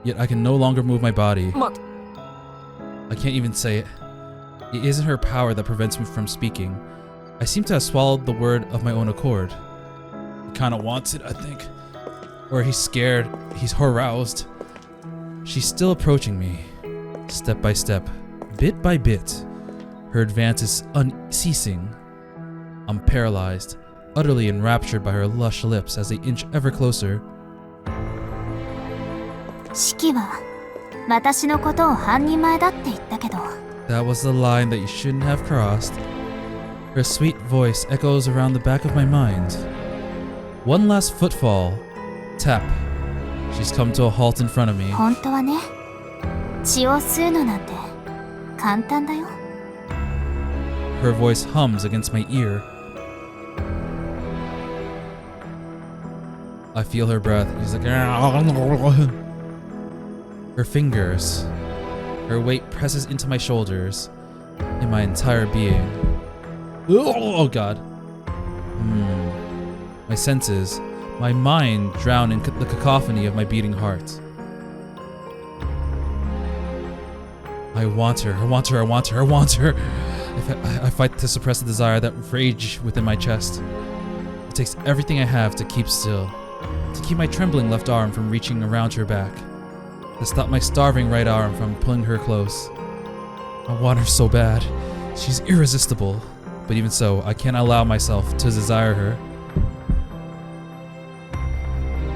Yet I can no longer move my body. I can't even say it. It isn't her power that prevents me from speaking. I seem to have swallowed the word of my own accord. He kinda wants it, I think. Or he's scared, he's aroused. She's still approaching me, step by step, bit by bit. Her advance is unceasing. I'm paralyzed, utterly enraptured by her lush lips as they inch ever closer. シキは私のことを半人前だって言ったけど、 That was the line that you shouldn't have crossed. Her sweet voice echoes around the back of my mind. One last footfall. Tap. She's come to a halt in front of me. 本当はね、血を吸うのなんて簡単だよ。 Her voice hums against my ear. I feel her breath. She's like, her fingers. Her weight presses into my shoulders, in my entire being. Oh god. My senses, my mind drown in the cacophony of my beating heart. I want her, I want her, I want her, I want her. I fight to suppress the desire that rage within my chest. It takes everything I have to keep still, to keep my trembling left arm from reaching around her back, to stop my starving right arm from pulling her close. I want her so bad. She's irresistible. But even so, I can't allow myself to desire her.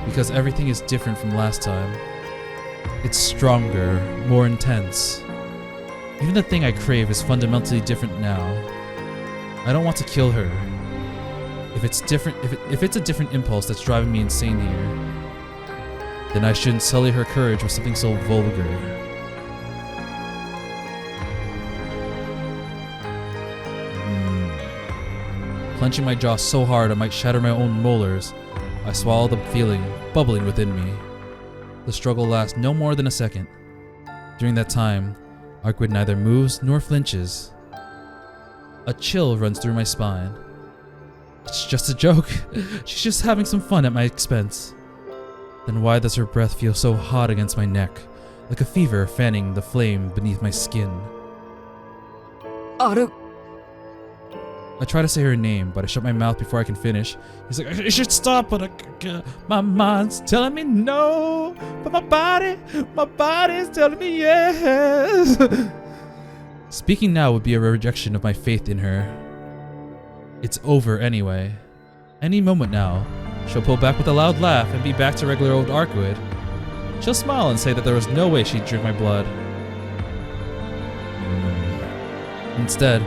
Because everything is different from last time. It's stronger, more intense. Even the thing I crave is fundamentally different now. I don't want to kill her. If it's different, if it's a different impulse that's driving me insane here, then I shouldn't sully her courage with something so vulgar. Clenching my jaw so hard I might shatter my own molars, I swallow the feeling bubbling within me. The struggle lasts no more than a second. During that time, Arkwid neither moves nor flinches. A chill runs through my spine. It's just a joke. She's just having some fun at my expense. Then why does her breath feel so hot against my neck, like a fever fanning the flame beneath my skin? I try to say her name, but I shut my mouth before I can finish. He's like, I should stop, but my mind's telling me no, but my body's telling me yes. Speaking now would be a rejection of my faith in her. It's over anyway. Any moment now, she'll pull back with a loud laugh and be back to regular old Arkwid. She'll smile and say that there was no way she'd drink my blood. Instead,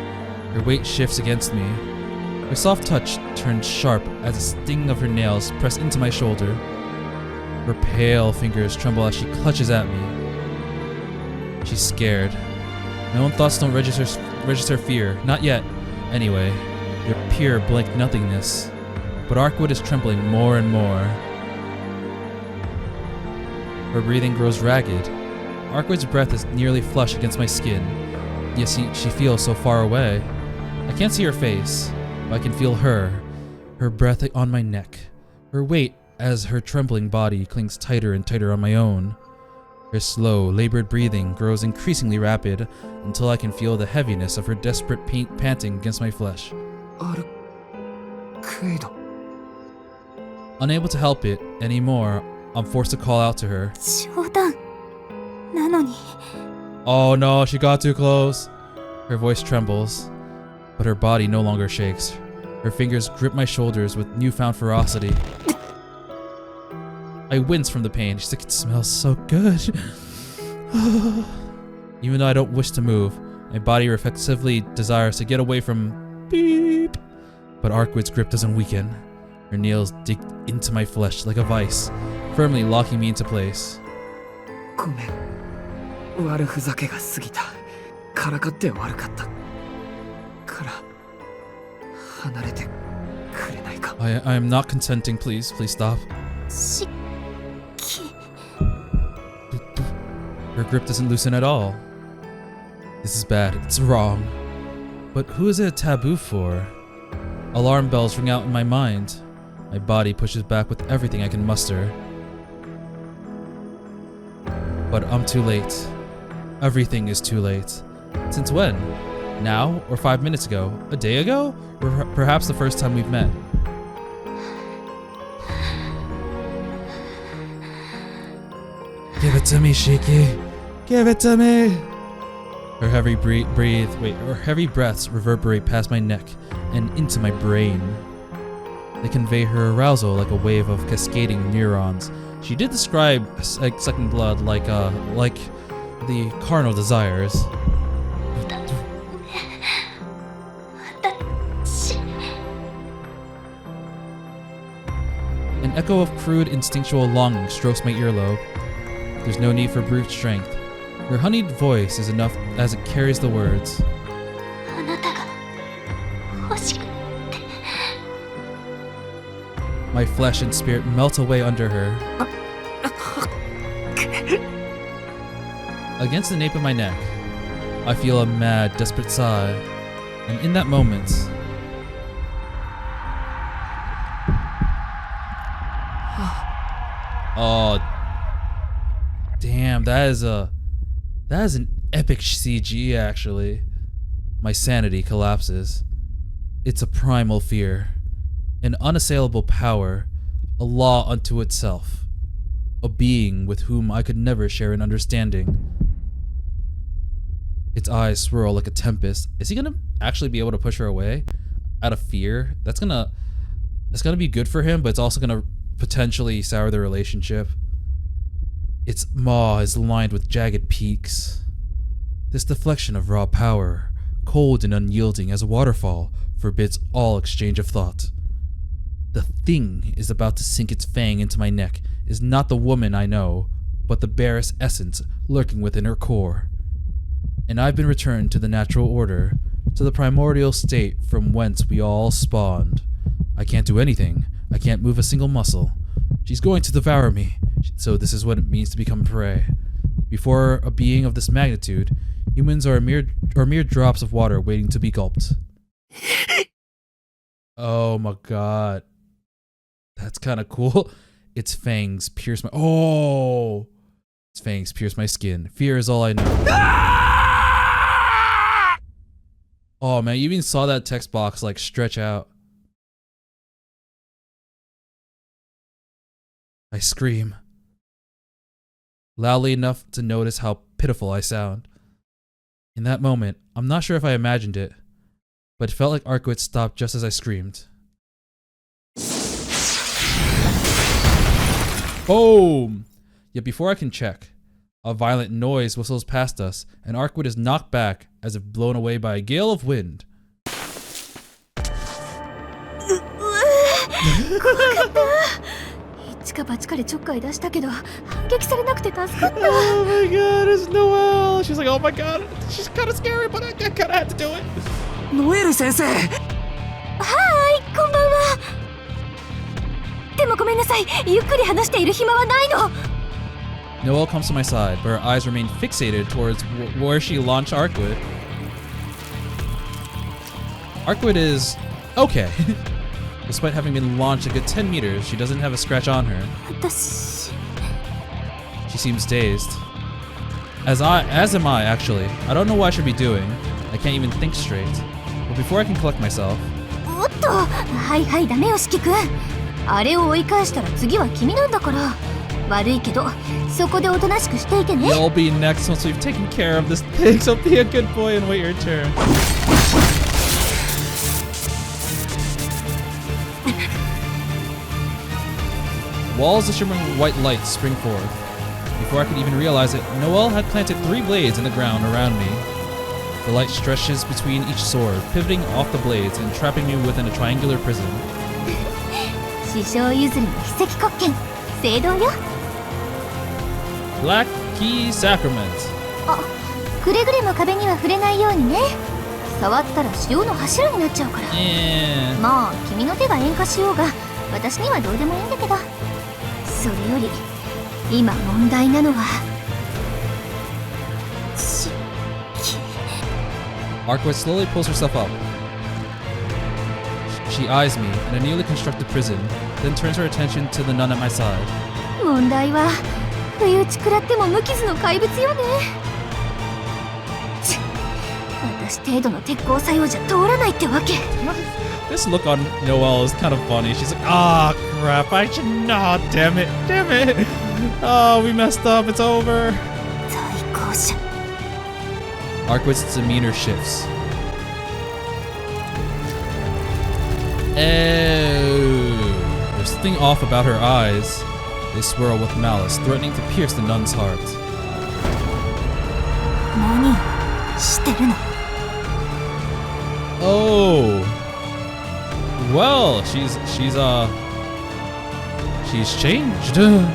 her weight shifts against me. Her soft touch turns sharp as the sting of her nails press into my shoulder. Her pale fingers tremble as she clutches at me. She's scared. My own thoughts don't register fear, not yet. Anyway, they're pure blank nothingness. But Arkwid is trembling more and more. Her breathing grows ragged. Arkwid's breath is nearly flush against my skin, yet she feels so far away. I can't see her face, but I can feel her breath on my neck, her weight as her trembling body clings tighter and tighter on my own. Her slow, labored breathing grows increasingly rapid until I can feel the heaviness of her desperate panting against my flesh. Unable to help it anymore, I'm forced to call out to her. 冗談なのに。 Oh no, she got too close. Her voice trembles, but her body no longer shakes. Her fingers grip my shoulders with newfound ferocity. I wince from the pain. She's like, it smells so good. Even though I don't wish to move, my body reflexively desires to get away from beep. But Arkwid's grip doesn't weaken. Her nails dig into my flesh like a vice, firmly locking me into place. ごめん。悪ふざけが過ぎた。からかって悪かった。から離れてくれないか。I am not consenting, please stop. シキ。 Her grip doesn't loosen at all. This is bad, it's wrong. But who is it a taboo for? Alarm bells ring out in my mind. My body pushes back with everything I can muster. But I'm too late. Everything is too late. Since when? Now? Or 5 minutes ago? A day ago? Or perhaps the first time we've met? Give it to me, Shiki. Give it to me. Her heavy her heavy breaths reverberate past my neck and into my brain. They convey her arousal like a wave of cascading neurons. She did describe sucking blood like the carnal desires. An echo of crude instinctual longing strokes my earlobe. There's no need for brute strength. Her honeyed voice is enough as it carries the words. My flesh and spirit melt away under her. Against the nape of my neck, I feel a mad, desperate sigh, and in that moment, oh, damn, that is an epic CG actually. My sanity collapses. It's a primal fear, an unassailable power, a law unto itself, a being with whom I could never share an understanding. Its eyes swirl like a tempest. Is he gonna actually be able to push her away out of fear? That's gonna be good for him, but it's also gonna potentially sour the relationship. Its maw is lined with jagged peaks. This deflection of raw power, cold and unyielding as a waterfall, forbids all exchange of thought. The thing is about to sink its fang into my neck is not the woman I know, but the barest essence lurking within her core. And I've been returned to the natural order, to the primordial state from whence we all spawned. I can't do anything. I can't move a single muscle. She's going to devour me, so this is what it means to become prey. Before a being of this magnitude, humans are mere drops of water waiting to be gulped. Oh my god. That's kind of cool. Its fangs pierce my... Oh! Its fangs pierce my skin. Fear is all I know. Oh man, you even saw that text box like stretch out. I scream. Loudly enough to notice how pitiful I sound. In that moment, I'm not sure if I imagined it, but it felt like Arkwit stopped just as I screamed. Boom! Yet before I can check, a violent noise whistles past us, and Arkwit is knocked back as if blown away by a gale of wind. Oh my god, it's Noel! She's like, oh my god, she's kind of scary, but I kind of had to do it. Noel 先生。はい、こんばんは。でもごめんなさい、ゆっくり話している暇はないの。Noel comes to my side, but her eyes remain fixated towards where she launched Arkwit. Arkwit is okay. Despite having been launched a good 10 meters, she doesn't have a scratch on her. She seems dazed. As am I, actually. I don't know what I should be doing. I can't even think straight. But before I can collect myself... おっと、はいはい、ダメよ、四季君。あれを追い返したら次は君なんだから。悪いけど、そこでおとなしくしていてね。You'll be next once we've taken care of this thing, so be a good boy and wait your turn. Walls of shimmering white light spring forth. Before I could even realize it, Noel had planted 3 blades in the ground around me. The light stretches between each sword, pivoting off the blades and trapping me within a triangular prison. 師匠譲りの秘跡国権、聖堂よ。Black Key Sacrament. あ、くれぐれも壁には触れないようにね。触ったら塩の柱になっちゃうから。まあ、君の手が塩化しようが、私にはどうでもいいんだけど。それより、今問題なのは。Arkwit slowly pulls herself up. She eyes me in a newly constructed prison, then turns her attention to the nun at my side. 問題は、不意打ち食らっても無傷の怪物よね。私程度の鉄鋼作用じゃ通らないってわけ。This look on Noel is kind of funny. She's like, ah, crap, I should not, damn it. Oh, we messed up, it's over. 対向車。Arkwit's demeanor shifts. Oh. something off about her eyes. They swirl with malice, threatening to pierce the nun's heart. 何してるの Oh. Well, she's changed. 無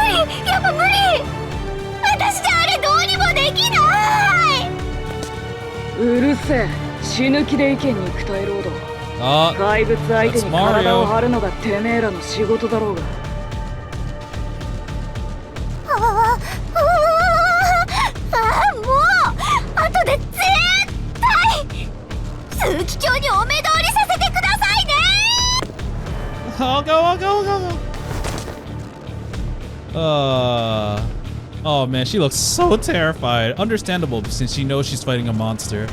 理やっぱ無理私じゃあれどうにもできないうるせえ死ぬ気で意見に行くタイロード 怪物相手に体を張るのがてめえらの仕事だろうがもう後で絶対枢機卿にお目通りさせてくださいね I'll go. Oh man, she looks so terrified. Understandable since she knows she's fighting a monster.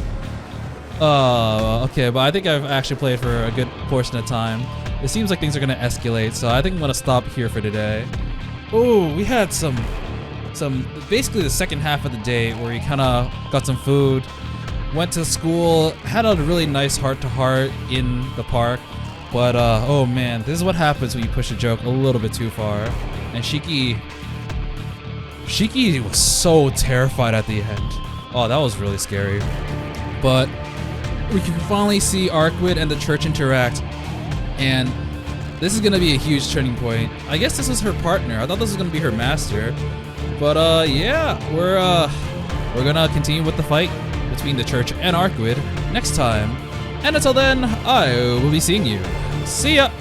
Okay, but I think I've actually played for a good portion of time. It seems like things are gonna escalate, so I think I'm gonna stop here for today. Oh, we had some basically the second half of the day where we kind of got some food, went to school, had a really nice heart-to-heart in the park. But oh man, this is what happens when you push a joke a little bit too far. And Shiki was so terrified at the end. Oh, that was really scary. But we can finally see Arkwid and the church interact, and this is gonna be a huge turning point. I guess this was her partner. I thought this was gonna be her master. But yeah, we're gonna continue with the fight between the church and Arkwid next time. And until then, I will be seeing you. See ya!